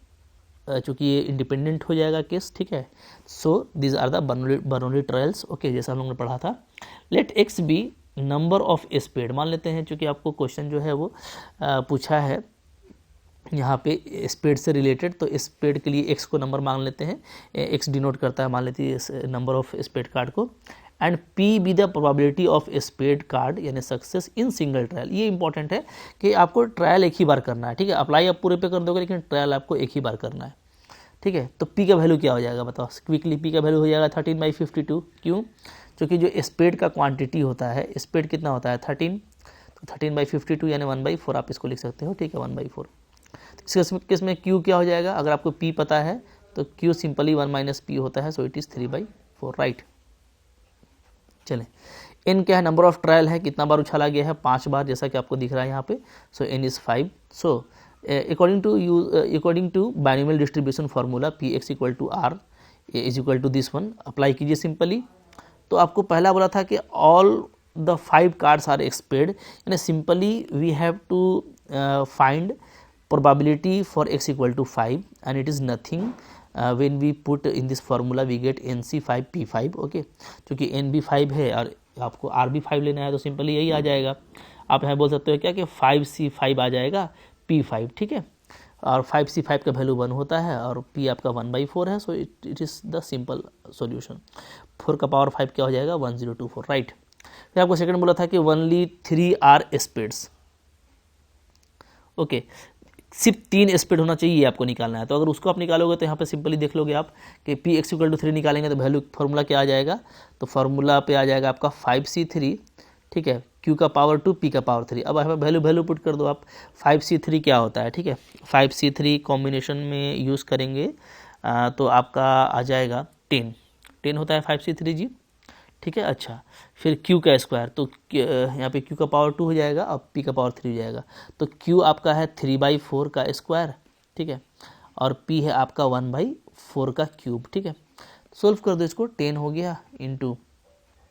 चूँकि ये इंडिपेंडेंट हो जाएगा केस, ठीक है। So these are the Bernoulli trials, okay, जैसा हम लोगों ने पढ़ा था। Let x be number of spade, मान लेते हैं चूँकि आपको क्वेश्चन जो है वो पूछा है यहाँ पे स्पेड से रिलेटेड, तो स्पेड के लिए एक्स को नंबर मान लेते हैं, एक्स डिनोट करता है मान लेते हैं नंबर ऑफ स्पेड कार्ड को, and p be the probability of spade card यानी सक्सेस इन सिंगल ट्रायल। ये इंपॉर्टेंट है कि आपको ट्रायल एक ही बार करना है, ठीक है, अप्लाई आप पूरे पे कर दोगे लेकिन ट्रायल आपको एक ही बार करना है, ठीक है। तो पी का वैल्यू क्या हो जाएगा बताओ क्विकली, पी का वैल्यू हो जाएगा 13 by 52, क्यों, क्योंकि जो स्पेड का क्वांटिटी होता है, स्पेड कितना होता है 13, तो 13 by 52 यानी 1/4 आप इसको लिख सकते हो, ठीक है, 1/4। इस केस में क्यू क्या हो जाएगा, अगर आपको पी पता है तो क्यू सिंपली 1 माइनस पी होता है, सो इट इज़ 3/4, राइट। चलें, एन क्या है, नंबर ऑफ ट्रायल है, कितना बार उछाला गया है, 5 बार, जैसा कि आपको दिख रहा है यहाँ पे। So n is 5। So according to binomial distribution formula p x equal to r is equal to this one, apply कीजिए सिंपली। तो आपको पहला बोला था कि all the 5 cards are exposed, यानी simply we have to find probability for x equal to 5 and it is nothing when we put in this formula we get nc5 p5 okay, क्योंकि n भी 5 है और आपको r भी 5 लेना है तो सिंपली यही आ जाएगा। आप यहाँ बोल सकते हो क्या कि 5c5 आ जाएगा p5, ठीक है, और 5c5 का वैल्यू 1 होता है और p आपका 1/4 है, so it is the simple solution. 4 का पावर 5 क्या हो जाएगा 1024, राइट। फिर आपको सेकंड बोला था कि ओनली 3 आर स्पीड्स, ओके, सिर्फ 3 स्पीड होना चाहिए आपको निकालना है। तो अगर उसको आप निकालोगे तो यहाँ पे सिंपली देख लोगे आप कि पी एक्स इक्वल टू 3 निकालेंगे तो वैल्यू फार्मूला क्या आ जाएगा, तो फार्मूला पे आ जाएगा आपका 5c3, ठीक है, q का पावर 2 p का पावर 3। अब यहाँ पे वैल्यू पुट कर दो आप, 5c3 क्या होता है, ठीक है, 5c3 कॉम्बिनेशन में यूज़ करेंगे तो आपका आ जाएगा 10 होता है 5c3 जी, ठीक है। अच्छा, फिर q का स्क्वायर, तो यहाँ पे q का पावर 2 हो जाएगा और p का पावर 3 हो जाएगा, तो q आपका है 3/4 का स्क्वायर, ठीक है, और p है आपका 1/4 का क्यूब, ठीक है। सोल्व कर दो इसको, 10 हो गया इंटू,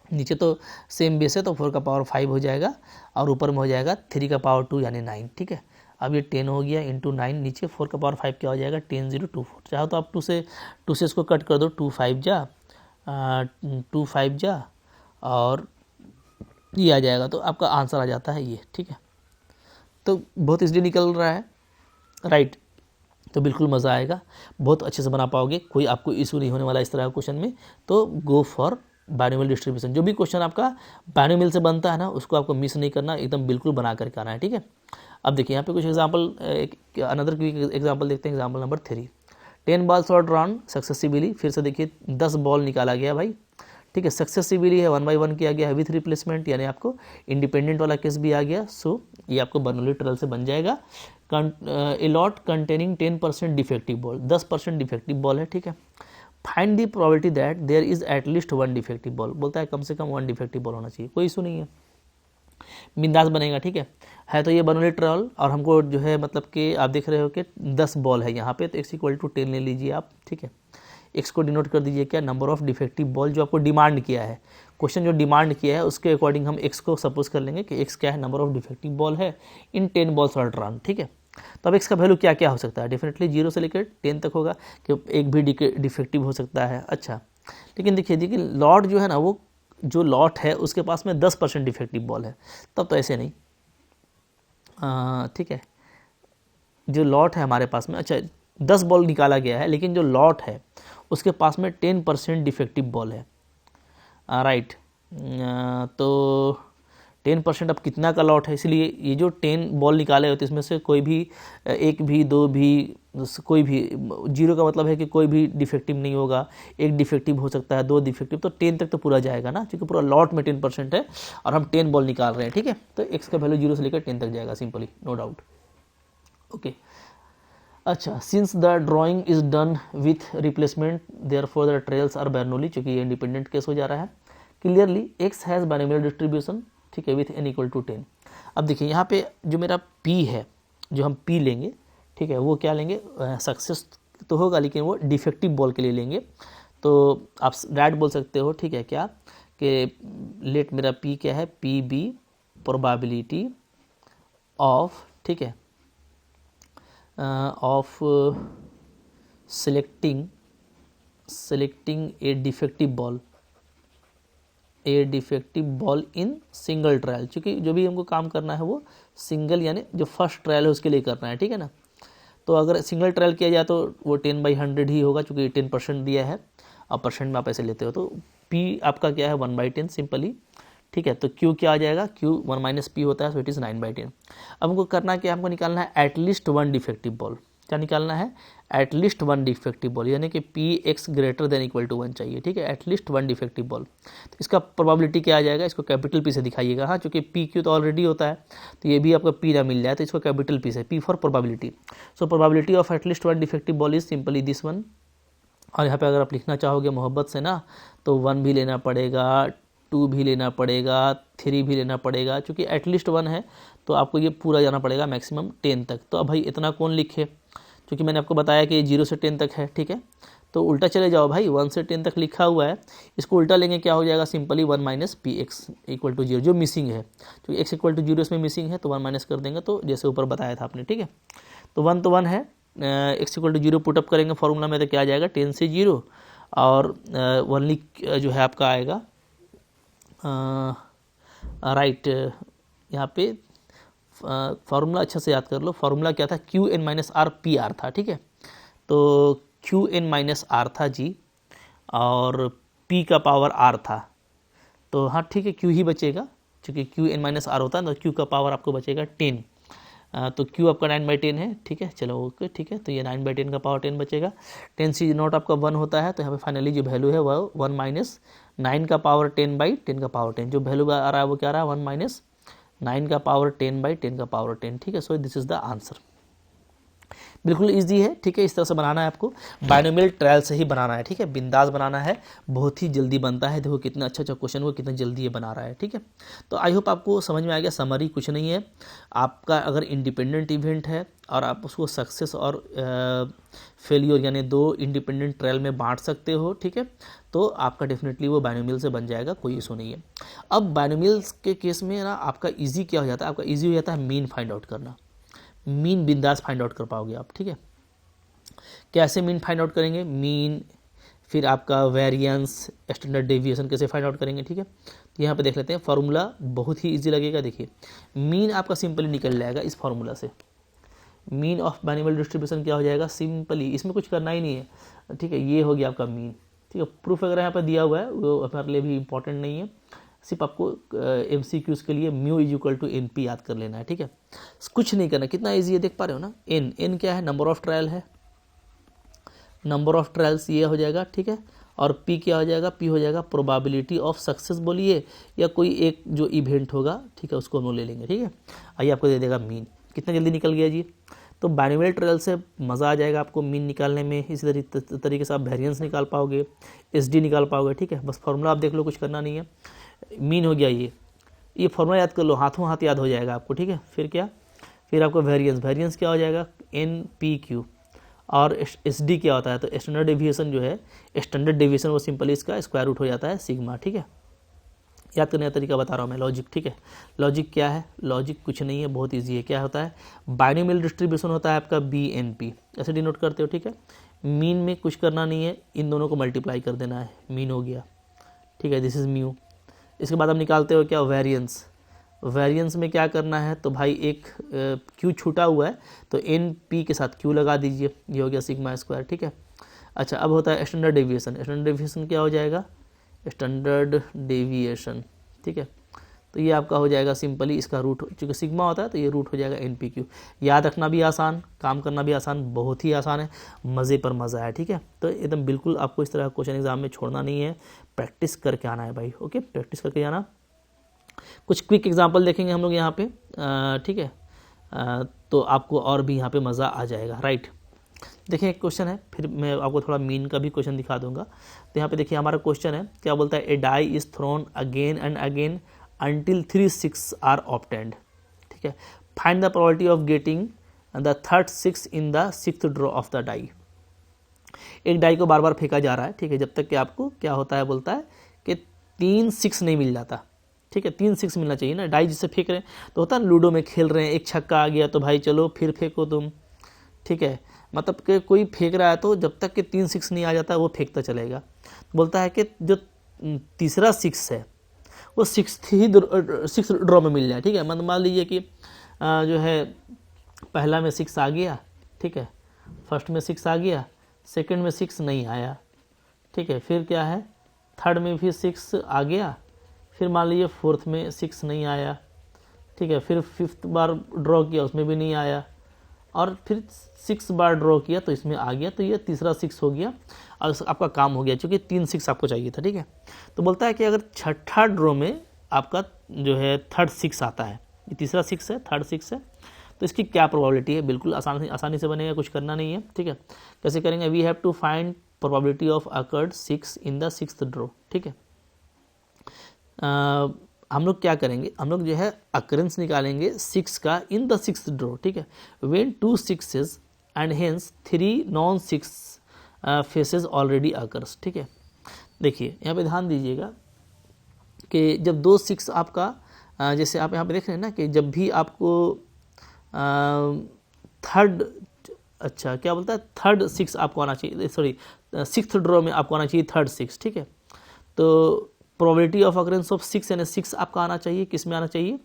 नीचे तो सेम बेस है तो 4 का पावर 5 हो जाएगा और ऊपर में हो जाएगा 3 का पावर 2 यानी 9, ठीक है। अब ये 10 हो गया इंटू 9, नीचे 4 का पावर 5 क्या हो जाएगा 10024। चाहो तो आप 2 से इसको कट कर दो, 2 5 जा और ये आ जाएगा, तो आपका आंसर आ जाता है ये, ठीक है। तो बहुत इजीली निकल रहा है, राइट। तो बिल्कुल मज़ा आएगा, बहुत अच्छे से बना पाओगे, कोई आपको इशू नहीं होने वाला इस तरह का क्वेश्चन में। तो गो फॉर बाइनोमियल डिस्ट्रीब्यूशन, जो भी क्वेश्चन आपका बाइनोमियल से बनता है ना उसको आपको मिस नहीं करना, एकदम बिल्कुल बना करके आना है, ठीक है। अब देखिए यहाँ पे कुछ एग्जाम्पल, अनदर क्विक एग्जाम्पल देखते हैं। एग्जाम्पल नंबर 3, 10 balls वर ड्रॉन सक्सेसिवली, फिर से देखिए 10 बॉल निकाला गया भाई, ठीक है, सक्सेसिवली है, 1/1 किया गया है विथ रिप्लेसमेंट, यानी आपको इंडिपेंडेंट वाला केस भी आ गया। सो ये आपको बर्नौली ट्रेल से बन जाएगा। A lot containing 10% defective ball, 10% defective ball है, ठीक है। Find the probability that there is at least 1 defective ball, बोलता है कम से कम 1 डिफेक्टिव बॉल होना चाहिए, कोई इशू नहीं है, बिंदास बनेगा, ठीक है। तो ये बर्नौली ट्रेल, और हमको जो है मतलब कि आप देख रहे हो कि 10 बॉल है यहाँ पे, तो x इक्वल टू 10 ले लीजिए आप, ठीक है। x को डिनोट कर दीजिए क्या, नंबर ऑफ डिफेक्टिव बॉल जो आपको डिमांड किया है, क्वेश्चन जो डिमांड किया है उसके अकॉर्डिंग हम x को सपोज कर लेंगे कि x क्या है, नंबर ऑफ डिफेक्टिव बॉल है इन 10 बॉल्स और ड्रॉन, ठीक है। तो अब x का वैल्यू क्या क्या हो सकता है, डेफिनेटली 0 से लेकर 10 तक होगा, कि एक भी डिफेक्टिव हो सकता है। अच्छा, लेकिन देखिए लॉट जो है ना, वो जो लॉट है उसके पास में 10% डिफेक्टिव बॉल है, तब तो ऐसे नहीं, ठीक है। जो लॉट है हमारे पास में, अच्छा 10 बॉल निकाला गया है, लेकिन जो लॉट है उसके पास में 10% डिफेक्टिव बॉल है, राइट। तो 10% अब कितना का लॉट है, इसलिए ये जो 10 बॉल निकाले होते हैं इसमें से कोई भी एक भी दो भी कोई भी, 0 का मतलब है कि कोई भी डिफेक्टिव नहीं होगा, एक डिफेक्टिव हो सकता है, 2 डिफेक्टिव, तो 10 तक तो पूरा जाएगा ना, क्योंकि पूरा लॉट में 10% है और हम 10 बॉल निकाल रहे हैं, ठीक है। तो x का वैल्यू 0 से लेकर 10 तक जाएगा सिंपली, नो डाउट, ओके। अच्छा, since the drawing is done with replacement therefore the trials are Bernoulli, चूंकि ये इंडिपेंडेंट केस हो जा रहा है, clearly x has binomial distribution, ठीक है, विथ n इक्वल टू 10। अब देखिए यहाँ पे जो मेरा p है, जो हम p लेंगे, ठीक है, वो क्या लेंगे, सक्सेस तो होगा लेकिन वो डिफेक्टिव बॉल के लिए लेंगे। तो आप डायरेक्ट बोल सकते हो, ठीक है, क्या कि लेट मेरा p क्या है, पी बी प्रोबेबिलिटी ऑफ, ठीक है, of selecting a defective ball in single trial, क्योंकि जो भी हमको काम करना है वो सिंगल यानी जो फर्स्ट ट्रायल है उसके लिए करना है, ठीक है ना। तो अगर सिंगल ट्रायल किया जाए तो वो 10/100 ही होगा, क्योंकि 10% दिया है और परसेंट में आप ऐसे लेते हो, तो p आपका क्या है 1/10 सिंपली, ठीक है। तो q क्या आ जाएगा, q 1 - p होता है, सो इट इज़ 9/10। अब हमको करना क्या, हमको निकालना है एटलीस्ट 1 डिफेक्टिव बॉल, क्या निकालना है, एटलीस्ट 1 डिफेक्टिव बॉल, यानी कि px greater than equal to 1 चाहिए, ठीक है, एटलीस्ट 1 डिफेक्टिव बॉल। तो इसका प्रोबेबिलिटी क्या आ जाएगा, इसको कैपिटल p से दिखाइएगा, हाँ, क्योंकि pq तो ऑलरेडी होता है, तो ये भी आपका p ना मिल जाए तो इसको कैपिटल p से, p for probability. So probability of at least 1 defective ball is simply this one. और यहाँ पे अगर आप लिखना चाहोगे मोहब्बत से ना, तो 1 भी लेना पड़ेगा, 2 भी लेना पड़ेगा, 3 भी लेना पड़ेगा, क्योंकि एटलीस्ट 1 है तो आपको ये पूरा जाना पड़ेगा मैक्सिमम 10 तक। तो अब भाई इतना कौन लिखे, क्योंकि मैंने आपको बताया कि 0 से 10 तक है, ठीक है। तो उल्टा चले जाओ भाई, 1 से 10 तक लिखा हुआ है, इसको उल्टा लेंगे क्या हो जाएगा, simply 1 minus p x equal to 0, जो मिसिंग है, क्योंकि एक्स इक्वल टू 0 इसमें मिसिंग है, तो 1 माइनस कर देंगे, तो जैसे ऊपर बताया था आपने, ठीक है। तो 1 है, एक्स इक्वल टू 0 पुटअप करेंगे फॉर्मूला में, तो क्या आ जाएगा 10 से 0, और वनली जो है आपका आएगा राइट, यहाँ पे फार्मूला अच्छा से याद कर लो, फार्मूला क्या था, q n minus r p r था, ठीक है। तो क्यू एन माइनस आर था जी, और पी का पावर आर था, तो हाँ ठीक है, क्यू ही बचेगा, क्योंकि क्यू एन माइनस आर होता है, तो क्यू का पावर आपको बचेगा 10, तो क्यू आपका 9/10 है, ठीक है, चलो ओके, ठीक है, तो ये 9/10 का पावर 10 बचेगा, 10 सी नॉट आपका 1 होता है, तो यहाँ पे फाइनली जो वैल्यू है वह 1 माइनस 9 का पावर 10/10 का पावर 10, जो वैल्यू आ रहा है वो क्या आ रहा है, 1 माइनस 9 का पावर 10/10 का पावर 10, ठीक है। So this is the answer, बिल्कुल इजी है, ठीक है, इस तरह से बनाना है आपको, बाइनोमियल ट्रायल से ही बनाना है, ठीक है, बिंदास बनाना है, बहुत ही जल्दी बनता है, देखो कितना अच्छा क्वेश्चन वो कितना जल्दी ये बना रहा है, ठीक है। तो आई होप आपको समझ में आ गया, समरी कुछ नहीं है, आपका अगर इंडिपेंडेंट इवेंट है और आप उसको सक्सेस और फेलियर यानी 2 इंडिपेंडेंट ट्रायल में बांट सकते हो, ठीक है, तो आपका डेफिनेटली वो बाइनोमियल से बन जाएगा, कोई इशू नहीं है। अब बाइनोमियल्स के केस में ना आपका ईजी क्या हो जाता है, आपका ईजी हो जाता है मीन फाइंड आउट करना, मीन बिंदास फाइंड आउट कर पाओगे आप, ठीक है। कैसे मीन फाइंड आउट करेंगे, मीन, फिर आपका वेरिएंस, स्टैंडर्ड डेविएशन कैसे फाइंड आउट करेंगे, ठीक है। तो यहाँ पे देख लेते हैं, फार्मूला बहुत ही इजी लगेगा, देखिए मीन आपका सिंपली निकल जाएगा इस फार्मूला से, मीन ऑफ बाइनोमियल डिस्ट्रीब्यूशन क्या हो जाएगा, सिंपली, इसमें कुछ करना ही नहीं है, ठीक है, ये हो गया आपका मीन, ठीक है। प्रूफ अगर यहाँ पर दिया हुआ है वो हमारे लिए भी इंपॉर्टेंट नहीं है, सिर्फ आपको MCQs के लिए mu is equal to NP याद कर लेना है, ठीक है, कुछ नहीं करना, कितना इजी है देख पा रहे हो ना। एन क्या है, नंबर ऑफ ट्रायल है, नंबर ऑफ ट्रायल्स ये हो जाएगा, ठीक है, और P क्या हो जाएगा, P हो जाएगा प्रोबेबिलिटी ऑफ सक्सेस बोलिए, या कोई एक जो इवेंट होगा, ठीक है, उसको हम लोग ले लेंगे, ठीक है। आइए आपको दे देगा मीन, कितना जल्दी निकल गया जी। तो बाइनोमियल ट्रायल से मज़ा आ जाएगा आपको मीन निकालने में, इसी तरीके से आप वेरिएंस निकाल पाओगे, SD निकाल पाओगे, ठीक है, बस फॉर्मूला आप देख लो, कुछ करना नहीं है, मीन हो गया, ये फॉर्मूला याद कर लो, हाथों हाथ याद हो जाएगा आपको, ठीक है। फिर क्या, फिर आपको वेरिएंस क्या हो जाएगा, NPQ, और SD क्या होता है, तो स्टैंडर्ड डेविएशन जो है, स्टैंडर्ड डेविएशन वो सिंपली इसका स्क्वायर रूट हो जाता है सिग्मा, ठीक है। याद करने का तरीका बता रहा हूँ मैं, लॉजिक, ठीक है, लॉजिक क्या है, लॉजिक कुछ नहीं है, बहुत ईजी है, क्या होता है, बाइनोमियल डिस्ट्रीब्यूशन होता है आपका BNP, ऐसे डिनोट करते हो, ठीक है। मीन में कुछ करना नहीं है, इन दोनों को मल्टीप्लाई कर देना है, मीन हो गया, ठीक है, दिस इज म्यू। इसके बाद हम निकालते हो क्या, वेरिएंस, वेरिएंस में क्या करना है, तो भाई एक क्यू छूटा हुआ है, तो NP के साथ क्यू लगा दीजिए, ये हो गया सिग्मा स्क्वायर, ठीक है। अच्छा, अब होता है स्टैंडर्ड डेविएशन, स्टैंडर्ड डेविएशन क्या हो जाएगा, स्टैंडर्ड डेविएशन, ठीक है, तो ये आपका हो जाएगा सिंपली इसका रूट, चूँकि सिग्मा होता है तो ये रूट हो जाएगा NPQ। याद रखना भी आसान, काम करना भी आसान, बहुत ही आसान है, मज़े पर मज़ा है, ठीक है। तो एकदम बिल्कुल आपको इस तरह का क्वेश्चन एग्जाम में छोड़ना नहीं है, प्रैक्टिस करके आना है भाई, ओके, प्रैक्टिस करके जाना। कुछ क्विक एग्जाम्पल देखेंगे हम लोग यहाँ पे, ठीक है, तो आपको और भी यहाँ पे मज़ा आ जाएगा, राइट। देखिए एक क्वेश्चन है, फिर मैं आपको थोड़ा मीन का भी क्वेश्चन दिखा दूंगा। तो यहाँ पे देखिए हमारा क्वेश्चन है, क्या बोलता है, a die is thrown again and again until 3 6 are obtained, ठीक है, find the probability of getting the third 6 in the 6th draw of the die. एक डाई को बार बार फेंका जा रहा है, ठीक है, जब तक कि आपको क्या होता है, बोलता है कि 3 6 नहीं मिल जाता, ठीक है, 3 6 मिलना चाहिए ना, डाई जिससे फेंक रहे हैं, तो होता है लूडो में खेल रहे हैं, एक छक्का आ गया तो भाई चलो फिर फेंको तुम, ठीक है, मतलब कि कोई फेंक रहा है तो जब तक कि 3 6 नहीं आ जाता वो फेंकता चलेगा। बोलता है कि जो तीसरा 6 है वो 6 ड्रॉ में मिल जाए, ठीक है, मतलब मान लीजिए कि जो है पहला में 6 आ गया, ठीक है, फर्स्ट में 6 आ गया, सेकंड में 6 नहीं आया, ठीक है, फिर क्या है, थर्ड में भी 6 आ गया, फिर मान लीजिए फोर्थ में 6 नहीं आया, ठीक है, फिर 5th बार ड्रॉ किया उसमें भी नहीं आया, और फिर 6 बार ड्रॉ किया तो इसमें आ गया, तो ये तीसरा 6 हो गया और आपका काम हो गया, क्योंकि 3 6 आपको चाहिए था, ठीक है। तो बोलता है कि अगर छठा ड्रॉ में आपका जो है थर्ड 6 आता है, ये तीसरा 6 है, थर्ड 6 है, तो इसकी क्या प्रोबेबिलिटी है, बिल्कुल आसानी से बनेगा, कुछ करना नहीं है, ठीक है। कैसे करेंगे, we have to find probability of occurred 6 in the 6th draw, ठीक है। हम लोग क्या करेंगे, हम लोग जो है अकरेंस निकालेंगे 6 का इन द 6th ड्रॉ, ठीक है। When 2 6s and hence 3 non 6 faces already occurs. ठीक है, देखिए यहाँ पे ध्यान दीजिएगा कि जब दो 6 आपका जैसे आप यहाँ पे देख रहे हैं ना कि जब भी आपको थर्ड, अच्छा क्या बोलता है, थर्ड 6 आपको आना चाहिए, सॉरी 6th ड्रॉ में आपको आना चाहिए थर्ड 6। ठीक है, तो प्रोबेबिलिटी ऑफ अकरेंस ऑफ 6 यानी 6 आपका आना चाहिए, किस में आना चाहिए,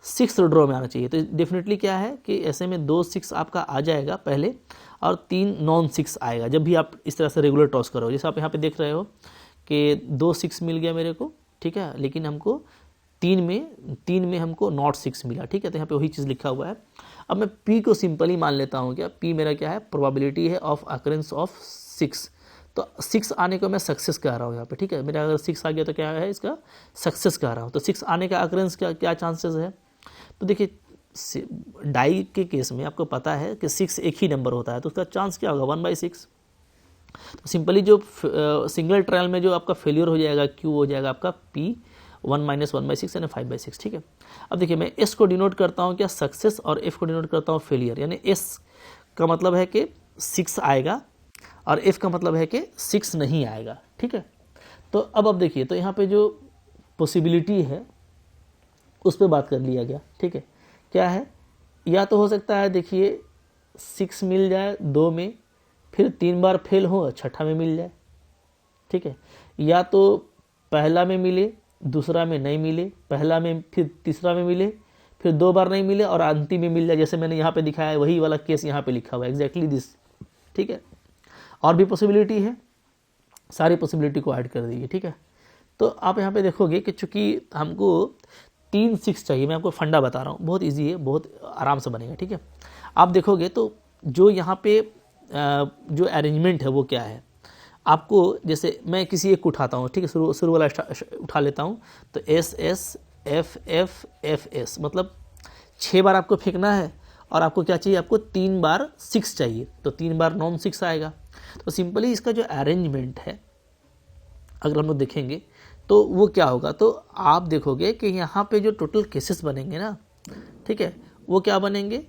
6th ड्रॉ में आना चाहिए। तो डेफिनेटली क्या है कि ऐसे में 2 6 आपका आ जाएगा पहले और 3 नॉन 6 आएगा जब भी आप इस तरह से रेगुलर टॉस करो। जैसे आप यहाँ पे देख रहे हो कि 2 6 मिल गया मेरे को, ठीक है, लेकिन हमको 3 में हमको नॉट 6 मिला। ठीक है, तो यहाँ पे वही चीज़ लिखा हुआ है। अब मैं P को सिंपली मान लेता हूँ, क्या P मेरा क्या है, प्रोबेबिलिटी है ऑफ अकरेंस ऑफ 6। तो 6 आने को मैं सक्सेस कह रहा हूँ यहाँ पे। ठीक है, मेरा अगर 6 आ गया तो क्या है, इसका सक्सेस कह रहा हूँ। तो 6 आने का अकरेंस क्या चांसेस है, तो देखिए डाई के केस में आपको पता है कि 6 एक ही नंबर होता है, तो उसका चांस क्या होगा, 1/6। तो सिंपली जो सिंगल ट्रायल में जो आपका फेलियर हो जाएगा, क्यू हो जाएगा आपका P 1 - 1/6 यानी 5/6। ठीक है, अब देखिए मैं S को डिनोट करता हूँ क्या, सक्सेस, और F को डिनोट करता हूँ फेलियर। यानी S का मतलब है कि 6 आएगा और F का मतलब है कि 6 नहीं आएगा। ठीक है, तो अब देखिए, तो यहाँ पे जो पॉसिबिलिटी है उस पर बात कर लिया गया। ठीक है, क्या है, या तो हो सकता है देखिए 6 मिल जाए 2 में, फिर 3 बार फेल हो, छठा में मिल जाए। ठीक है, या तो पहला में मिले, दूसरा में नहीं मिले, पहला में फिर तीसरा में मिले, फिर 2 बार नहीं मिले और अंतिम में मिल जाए, जैसे मैंने यहाँ पे दिखाया है वही वाला केस यहाँ पे लिखा हुआ है, एग्जैक्टली दिस। ठीक है, और भी पॉसिबिलिटी है, सारी पॉसिबिलिटी को ऐड कर दीजिए। ठीक है, तो आप यहाँ पे देखोगे कि चूंकि हमको 3 6 चाहिए, मैं आपको फंडा बता रहा हूँ, बहुत इजी है, बहुत आराम से बनेगा। ठीक है, आप देखोगे तो जो यहाँ पे जो अरेंजमेंट है वो क्या है, आपको जैसे मैं किसी एक को उठाता हूँ। ठीक है, शुरू वाला उठा लेता हूँ, तो S S F F F S, मतलब 6 बार आपको फेंकना है और आपको क्या चाहिए, आपको 3 बार 6 चाहिए, तो 3 बार नॉन 6 आएगा। तो सिंपली इसका जो अरेंजमेंट है अगर हम लोग देखेंगे तो वो क्या होगा, तो आप देखोगे कि यहाँ पे जो टोटल केसेस बनेंगे ना, ठीक है, वो क्या बनेंगे,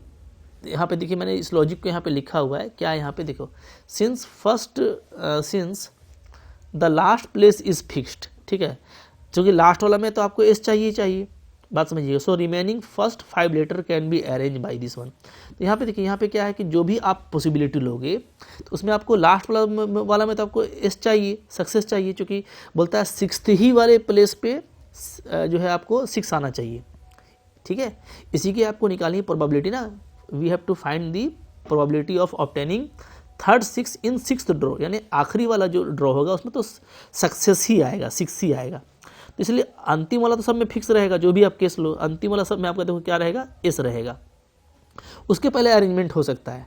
यहाँ पे देखिए मैंने इस लॉजिक को यहाँ पे लिखा हुआ है, क्या यहाँ पे देखो, since the last place is fixed. ठीक है, क्योंकि लास्ट वाला में तो आपको एस चाहिए, बात समझिएगा। So remaining first 5 letter can be arrange by this one. तो यहाँ पे देखिए, यहाँ पे क्या है कि जो भी आप पॉसिबिलिटी लोगे तो उसमें आपको लास्ट वाला में तो आपको एस चाहिए, सक्सेस चाहिए, क्योंकि बोलता है 6th ही वाले प्लेस पे जो है आपको 6 आना चाहिए। ठीक है, इसी की आपको निकालनी है प्रोबेबिलिटी ना, we have to find the probability of obtaining third 6 in 6th draw, यानी आखिरी वाला जो ड्रॉ होगा उसमें तो सक्सेस ही आएगा, 6 ही आएगा। तो इसलिए अंतिम वाला तो सब में फिक्स रहेगा, जो भी आप केस लो अंतिम वाला सब में आपका देखो क्या रहेगा, एस रहेगा। उसके पहले अरेंजमेंट हो सकता है।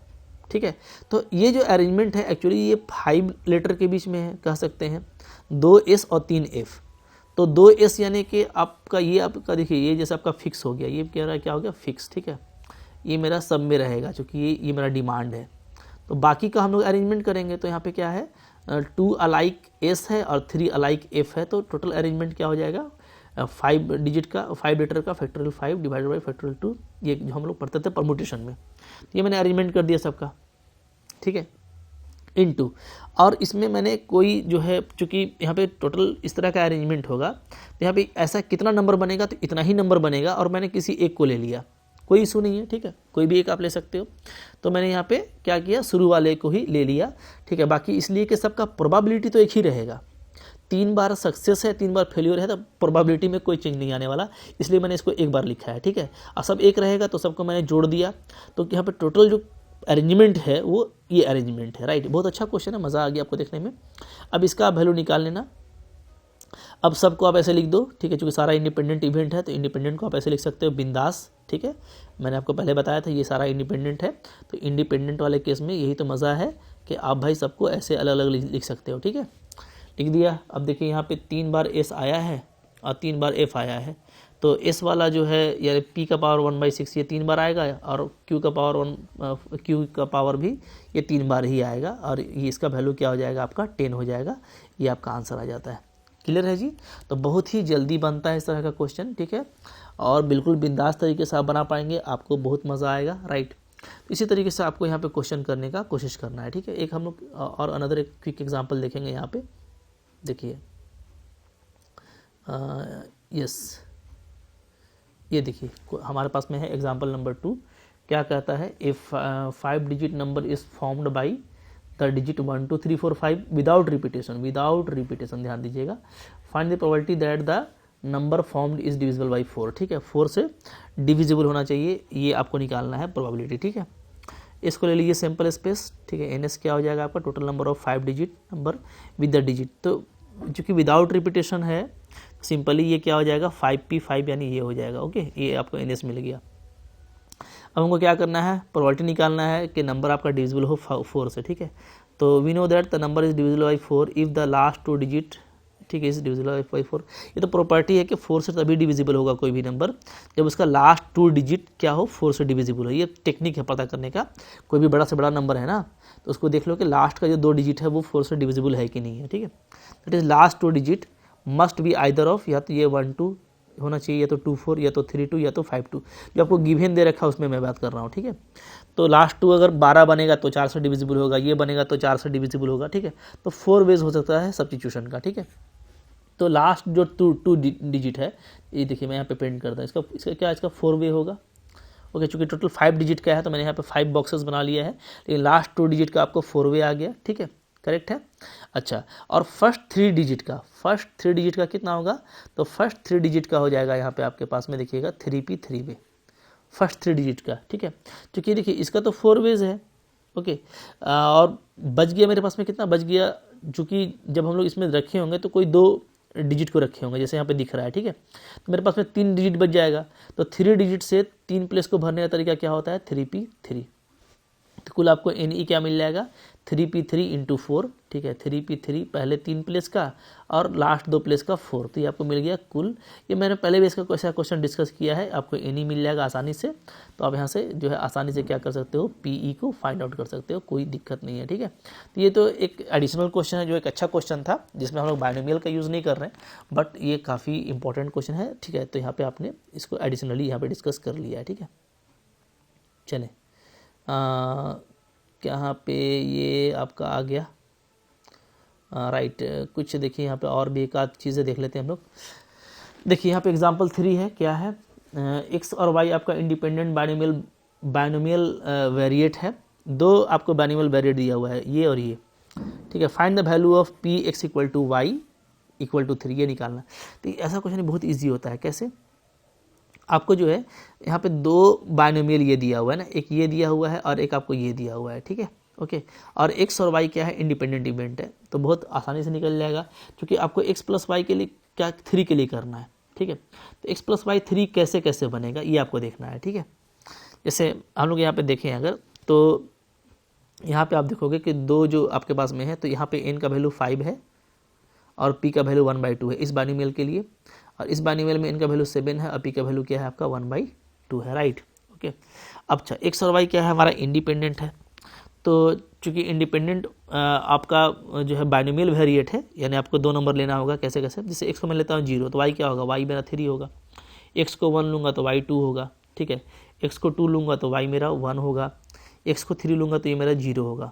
ठीक है, तो ये जो अरेंजमेंट है एक्चुअली ये 5 लेटर के बीच में है, कह सकते हैं 2 S और 3 F। तो 2 S यानी कि आपका ये आपका देखिए, ये जैसे आपका फिक्स हो गया, ये कह रहा है क्या हो गया, फिक्स। ठीक है, ये मेरा सब में रहेगा क्योंकि ये मेरा डिमांड है। तो बाकी का हम लोग अरेंजमेंट करेंगे, तो यहाँ पे क्या है, 2 अलाइक S है और 3 अलाइक F है, तो टोटल अरेंजमेंट क्या हो जाएगा, 5 डिजिट का, 5 लेटर का फैक्टोरियल 5 डिवाइडेड बाई फैक्टोरियल 2, ये जो हम लोग पढ़ते थे परमुटेशन में। ये मैंने अरेंजमेंट कर दिया सबका। ठीक है, इनटू, और इसमें मैंने कोई जो है, चूँकि यहाँ पे टोटल इस तरह का अरेंजमेंट होगा, तो यहाँ पे ऐसा कितना नंबर बनेगा, तो इतना ही नंबर बनेगा, और मैंने किसी एक को ले लिया, कोई इशू नहीं है। ठीक है, कोई भी एक आप ले सकते हो। तो मैंने यहाँ पे क्या किया, शुरू वाले को ही ले लिया। ठीक है, बाकी इसलिए कि सबका प्रोबेबिलिटी तो एक ही रहेगा, 3 बार सक्सेस है 3 बार फेलियर है, तो प्रोबेबिलिटी में कोई चेंज नहीं आने वाला, इसलिए मैंने इसको एक बार लिखा है। ठीक है, और सब एक रहेगा तो सबको मैंने जोड़ दिया, तो यहाँ पे टोटल जो अरेंजमेंट है वो ये अरेंजमेंट है। राइट, बहुत अच्छा क्वेश्चन है, मज़ा आ गया आपको देखने में। अब इसका वैल्यू निकाल लेना। अब सबको आप ऐसे लिख दो। ठीक है, चूँकि सारा इंडिपेंडेंट इवेंट है तो इंडिपेंडेंट को आप ऐसे लिख सकते हो, बिंदास। ठीक है, मैंने आपको पहले बताया था ये सारा इंडिपेंडेंट है, तो इंडिपेंडेंट वाले केस में यही तो मज़ा है कि आप भाई सबको ऐसे अलग अलग लिख सकते हो। ठीक है, लिख दिया। अब देखिए यहाँ पे 3 बार S आया है और 3 बार F आया है, तो S वाला जो है यानी P का पावर 1/6 ये 3 बार आएगा, और Q का पावर भी ये 3 बार ही आएगा, और ये इसका वैल्यू क्या हो जाएगा, आपका 10 हो जाएगा। ये आपका आंसर आ जाता है। क्लियर है जी। तो बहुत ही जल्दी बनता है इस तरह का क्वेश्चन। ठीक है, और बिल्कुल बिंदास तरीके से आप बना पाएंगे, आपको बहुत मज़ा आएगा। राइट, तो इसी तरीके से आपको यहाँ पे क्वेश्चन करने का कोशिश करना है, ठीक है। एक हम लोग और अनदर एक क्विक एग्जांपल देखेंगे यहाँ पे, देखिए यस, ये देखिए हमारे पास में है एग्जांपल नंबर 2। क्या कहता है, if 5 digit number is formed by the digit 1 2 3 4 5 without repetition, ध्यान दीजिएगा। Find the probability that the number formed is divisible by 4, ठीक है, 4 से डिविजिबल होना चाहिए, ये आपको निकालना है प्रोबेबिलिटी, ठीक है। इसको ले लीजिए सिंपल स्पेस, ठीक है। एनएस क्या हो जाएगा आपका, total number of 5 digit number with the digit. तो चूंकि विदाउट रिपीटेशन है, सिंपली ये क्या हो जाएगा 5p5, यानी ये हो जाएगा, ओके, ये आपको एनएस मिल गया। अब हमको क्या करना है, प्रोबेबिलिटी निकालना है कि नंबर आपका डिविजिबल हो 4 से, ठीक है। तो we know that the number is divisible by 4 if the last 2 digit, ठीक है, इज डिविजिबल बाई 4। ये तो प्रॉपर्टी है कि 4 से तभी डिविजिबल होगा कोई भी नंबर जब उसका लास्ट 2 डिजिट क्या हो, 4 से डिविजिबल हो। ये टेक्निक है पता करने का, कोई भी बड़ा से बड़ा नंबर है ना, तो उसको देख लो कि लास्ट का जो 2 डिजिट है वो 4 से डिविजिबल है कि नहीं है, ठीक है। That is last 2 digit must be either of, या तो ये 1 2 होना चाहिए, या तो 2 4, या तो 3 2, या तो 5 2। जो आपको गिवन दे रखा है उसमें मैं बात कर रहा हूँ, ठीक है। तो लास्ट 2 अगर 12 बनेगा तो 4 से डिविजिबल होगा, ये बनेगा तो 4 से डिविजिबल होगा, ठीक है। तो 4 वेज हो सकता है सब्स्टिट्यूशन का, ठीक है। तो लास्ट जो 2 डिजिट है, ये देखिए मैं यहाँ पे प्रिंट करता हूँ, इसका क्या, इसका 4 वे होगा, ओके। चूंकि टोटल 5 डिजिट का है तो मैंने यहाँ पे 5 बॉक्सेस बना लिया है, लेकिन लास्ट 2 डिजिट का आपको 4 वे आ गया, ठीक है, करेक्ट है। अच्छा, और फर्स्ट 3 डिजिट का कितना होगा, तो फर्स्ट 3 डिजिट का हो जाएगा यहाँ पे आपके पास में, देखिएगा 3p3 वे, फर्स्ट 3 डिजिट का, ठीक है। क्योंकि देखिए इसका तो 4 वेज है, ओके। और बच गया मेरे पास में कितना बच गया, चूँकि जब हम लोग इसमें रखे होंगे तो कोई 2 डिजिट को रखे होंगे, जैसे यहाँ पे दिख रहा है, ठीक है। तो मेरे पास में 3 डिजिट बच जाएगा, तो 3 डिजिट से 3 प्लेस को भरने का तरीका क्या होता है, 3p3। तो कुल आपको एन क्या मिल जाएगा, 3p3 इंटू 4, ठीक है। 3p3 पहले 3 प्लेस का और लास्ट 2 प्लेस का 4, तो ये आपको मिल गया कुल। ये मैंने पहले भी इसका क्वेश्चन डिस्कस किया है, आपको एन मिल जाएगा आसानी से। तो आप यहाँ से जो है आसानी से क्या कर सकते हो, पीई को फाइंड आउट कर सकते हो, कोई दिक्कत नहीं है, ठीक है। तो ये तो एक एडिशनल क्वेश्चन है, जो एक अच्छा क्वेश्चन था, जिसमें हम लोग बाइनोमियल का यूज़ नहीं कर रहे हैं, बट ये काफ़ी इंपॉर्टेंट क्वेश्चन है, ठीक है। तो यहाँ पर आपने इसको एडिशनली यहाँ पर डिस्कस कर लिया है, ठीक है। चलें, यहाँ पे ये आपका आ गया, राइट। कुछ देखिए यहाँ पे और भी एक आध चीज़ें देख लेते हैं हम लोग। देखिए यहाँ पे एग्जांपल 3 है, क्या है, एक्स और वाई आपका इंडिपेंडेंट बाइनोमियल वेरिएट है, 2 आपको बाइनोमियल वेरिएट दिया हुआ है, ये और ये, ठीक है। Find the value of p x equal to y equal to 3, ये निकालना। तो ऐसा क्वेश्चन बहुत ईजी होता है, कैसे, आपको जो है यहाँ पे 2 बाइनोमियल ये दिया हुआ है ना, एक ये दिया हुआ है और एक आपको ये दिया हुआ है, ठीक है, ओके। और एक्स और वाई क्या है, इंडिपेंडेंट इवेंट है, तो बहुत आसानी से निकल जाएगा, क्योंकि आपको एक्स प्लस वाई के लिए क्या 3 के लिए करना है, ठीक है। तो एक्स प्लस वाई 3 कैसे कैसे बनेगा ये आपको देखना है, ठीक है। जैसे हम लोग यहाँ पे देखें अगर, तो यहाँ पे आप देखोगे कि 2 जो आपके पास में है, तो यहाँ पे n का वैल्यू 5 है और p का वैल्यू 1/2 है इस बाइनोमियल के लिए, और इस बाइनोमियल में n का वैल्यू 7 है और p का वैल्यू क्या है आपका 1/2 है, राइट, ओके। अब अच्छा, एक्स और वाई क्या है हमारा, इंडिपेंडेंट है। तो चूंकि इंडिपेंडेंट आपका जो है बाइनोमियल वेरिएट है, यानी आपको 2 नंबर लेना होगा, कैसे कैसे, जैसे एक्स को मैं लेता हूँ 0, तो वाई क्या होगा, वाई मेरा 3 होगा। एक्स को 1 लूँगा तो वाई 2 होगा, ठीक है। एक्स को 2 लूँगा तो वाई मेरा 1 होगा, एक्स को 3 लूँगा तो ये मेरा 0 होगा,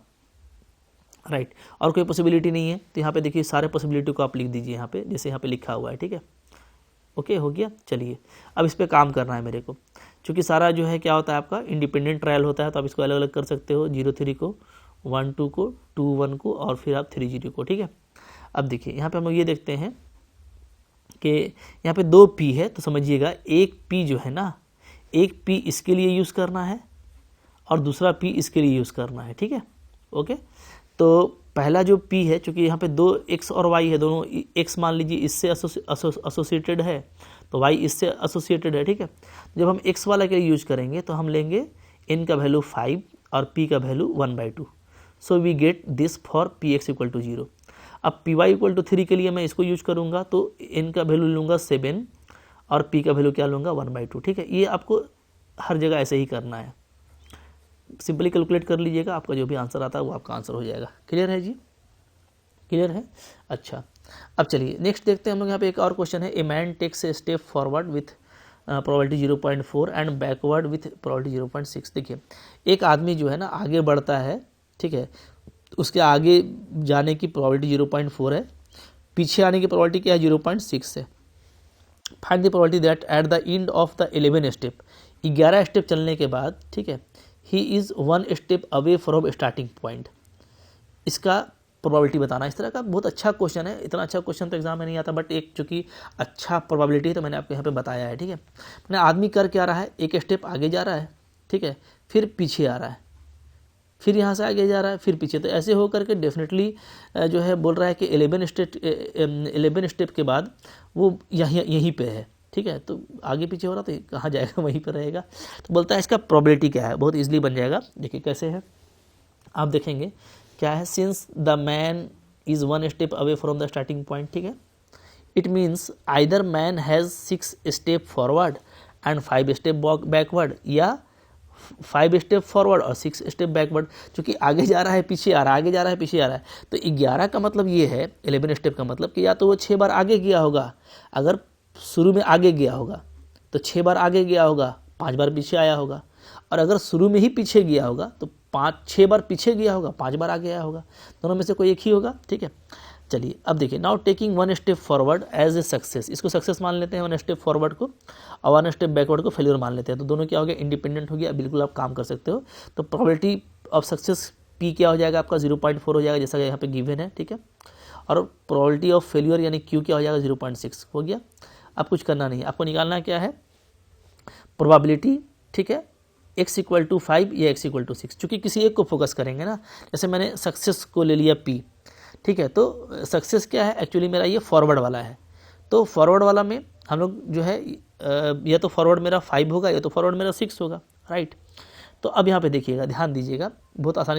राइट। और कोई पॉसिबिलिटी नहीं है, तो यहाँ पे देखिए सारे पॉसिबिलिटी को आप लिख दीजिए यहाँ पे, जैसे यहाँ पे लिखा हुआ है, ठीक है, ओके, हो गया। चलिए अब इस पर काम करना है मेरे को, क्योंकि सारा जो है क्या होता है आपका इंडिपेंडेंट ट्रायल होता है, तो आप इसको अलग अलग कर सकते हो, 0 3 को, 1 2 को, 2 1 को, और फिर आप 3 0 को, ठीक है। अब देखिए यहाँ पे हम लोग ये देखते हैं कि यहाँ पे 2 p है, तो समझिएगा एक p जो है ना, एक p इसके लिए यूज़ करना है और दूसरा p इसके लिए यूज़ करना है, ठीक है, ओके। तो पहला जो p है, चूँकि यहाँ पे 2 x और y है, दोनों x मान लीजिए इससे एसोसिएटेड है, तो y इससे एसोसिएटेड है, ठीक है। जब हम x वाला के लिए यूज करेंगे तो हम लेंगे n का वैल्यू 5 और p का value 1/2, so we get this for px equal to 0। अब py इक्वल टू 3 के लिए मैं इसको यूज करूँगा, तो n का वैल्यू लूँगा 7 और p का वैल्यू क्या लूँगा 1/2, ठीक है। ये आपको हर जगह ऐसे ही करना है, सिंपली कैलकुलेट कर लीजिएगा, आपका जो भी आंसर आता है वो आपका आंसर हो जाएगा। क्लियर है जी, क्लियर है। अच्छा, अब चलिए नेक्स्ट देखते हैं हम लोग। यहाँ पे एक और क्वेश्चन है, a man takes a step forward with probability 0.4 and backward with probability 0.6। देखिए एक आदमी जो है ना आगे बढ़ता है, ठीक है, उसके आगे जाने की प्रोबेबिलिटी 0.4 है, पीछे आने की प्रोबेबिलिटी क्या है 0.6 है। Find the probability that at the end of the 11 step, 11 step चलने के बाद, ठीक है, he is 1 step away from starting point, इसका प्रोबेबिलिटी बताना। इस तरह का बहुत अच्छा क्वेश्चन है, इतना अच्छा क्वेश्चन तो एग्जाम में नहीं आता, बट एक चूंकि अच्छा प्रोबेबिलिटी है तो मैंने आपको यहाँ पे बताया है, ठीक है। मैंने आदमी कर क्या रहा है, एक स्टेप आगे जा रहा है, ठीक है, फिर पीछे आ रहा है, फिर यहाँ से आगे जा रहा है, फिर पीछे, तो ऐसे हो करके डेफिनेटली जो है बोल रहा है कि 11 स्टेप के बाद वो यहीं पे है, ठीक है, तो आगे पीछे हो रहा तो कहाँ जाएगा, वहीं पर रहेगा। तो बोलता है इसका प्रोबेबिलिटी क्या है, बहुत ईजिली बन जाएगा। देखिए कैसे है, आप देखेंगे क्या है, since the man is 1 step away from the starting point, ठीक है, it means either man has 6 step forward and 5 step backward, या 5 स्टेप फॉरवर्ड और 6 स्टेप बैकवर्ड। चूँकि आगे जा रहा है पीछे आ रहा है, आगे जा रहा है पीछे आ रहा है, तो 11 का मतलब ये है, 11 स्टेप का मतलब कि या तो वो 6 बार आगे गया होगा, अगर शुरू में आगे गया होगा तो 6 बार आगे गया होगा, 5 बार पीछे आया होगा, और अगर शुरू में ही पीछे गया होगा तो 6 बार पीछे गया होगा, 5 बार आगे आया होगा, दोनों में से कोई एक ही होगा, ठीक है। चलिए अब देखिए, now taking 1 step forward as a success, इसको सक्सेस मान लेते हैं 1 स्टेप फॉरवर्ड को, और 1 स्टेप बैकवर्ड को फेलियर मान लेते हैं, तो दोनों क्या हो गया, इंडिपेंडेंट हो गया, बिल्कुल आप काम कर सकते हो। तो प्रोबेबिलिटी ऑफ सक्सेस पी क्या हो जाएगा आपका 0.4 हो जाएगा, जैसा कि यहाँ पे गिवन है, ठीक है, और प्रोबेबिलिटी ऑफ फेलियर यानी क्यू क्या हो जाएगा 0.6 हो गया। अब कुछ करना नहीं है, आपको निकालना क्या है, प्रोबेबिलिटी, ठीक है, x = 5 या x = 6, चूँकि किसी एक को फोकस करेंगे ना, जैसे मैंने सक्सेस को ले लिया p, ठीक है, तो सक्सेस क्या है, एक्चुअली मेरा ये फॉरवर्ड वाला है, तो फॉरवर्ड वाला में हम लोग जो है या तो फॉरवर्ड मेरा 5 होगा या तो फॉरवर्ड मेरा 6 होगा, राइट। तो अब यहाँ पे देखिएगा, ध्यान दीजिएगा, बहुत आसानी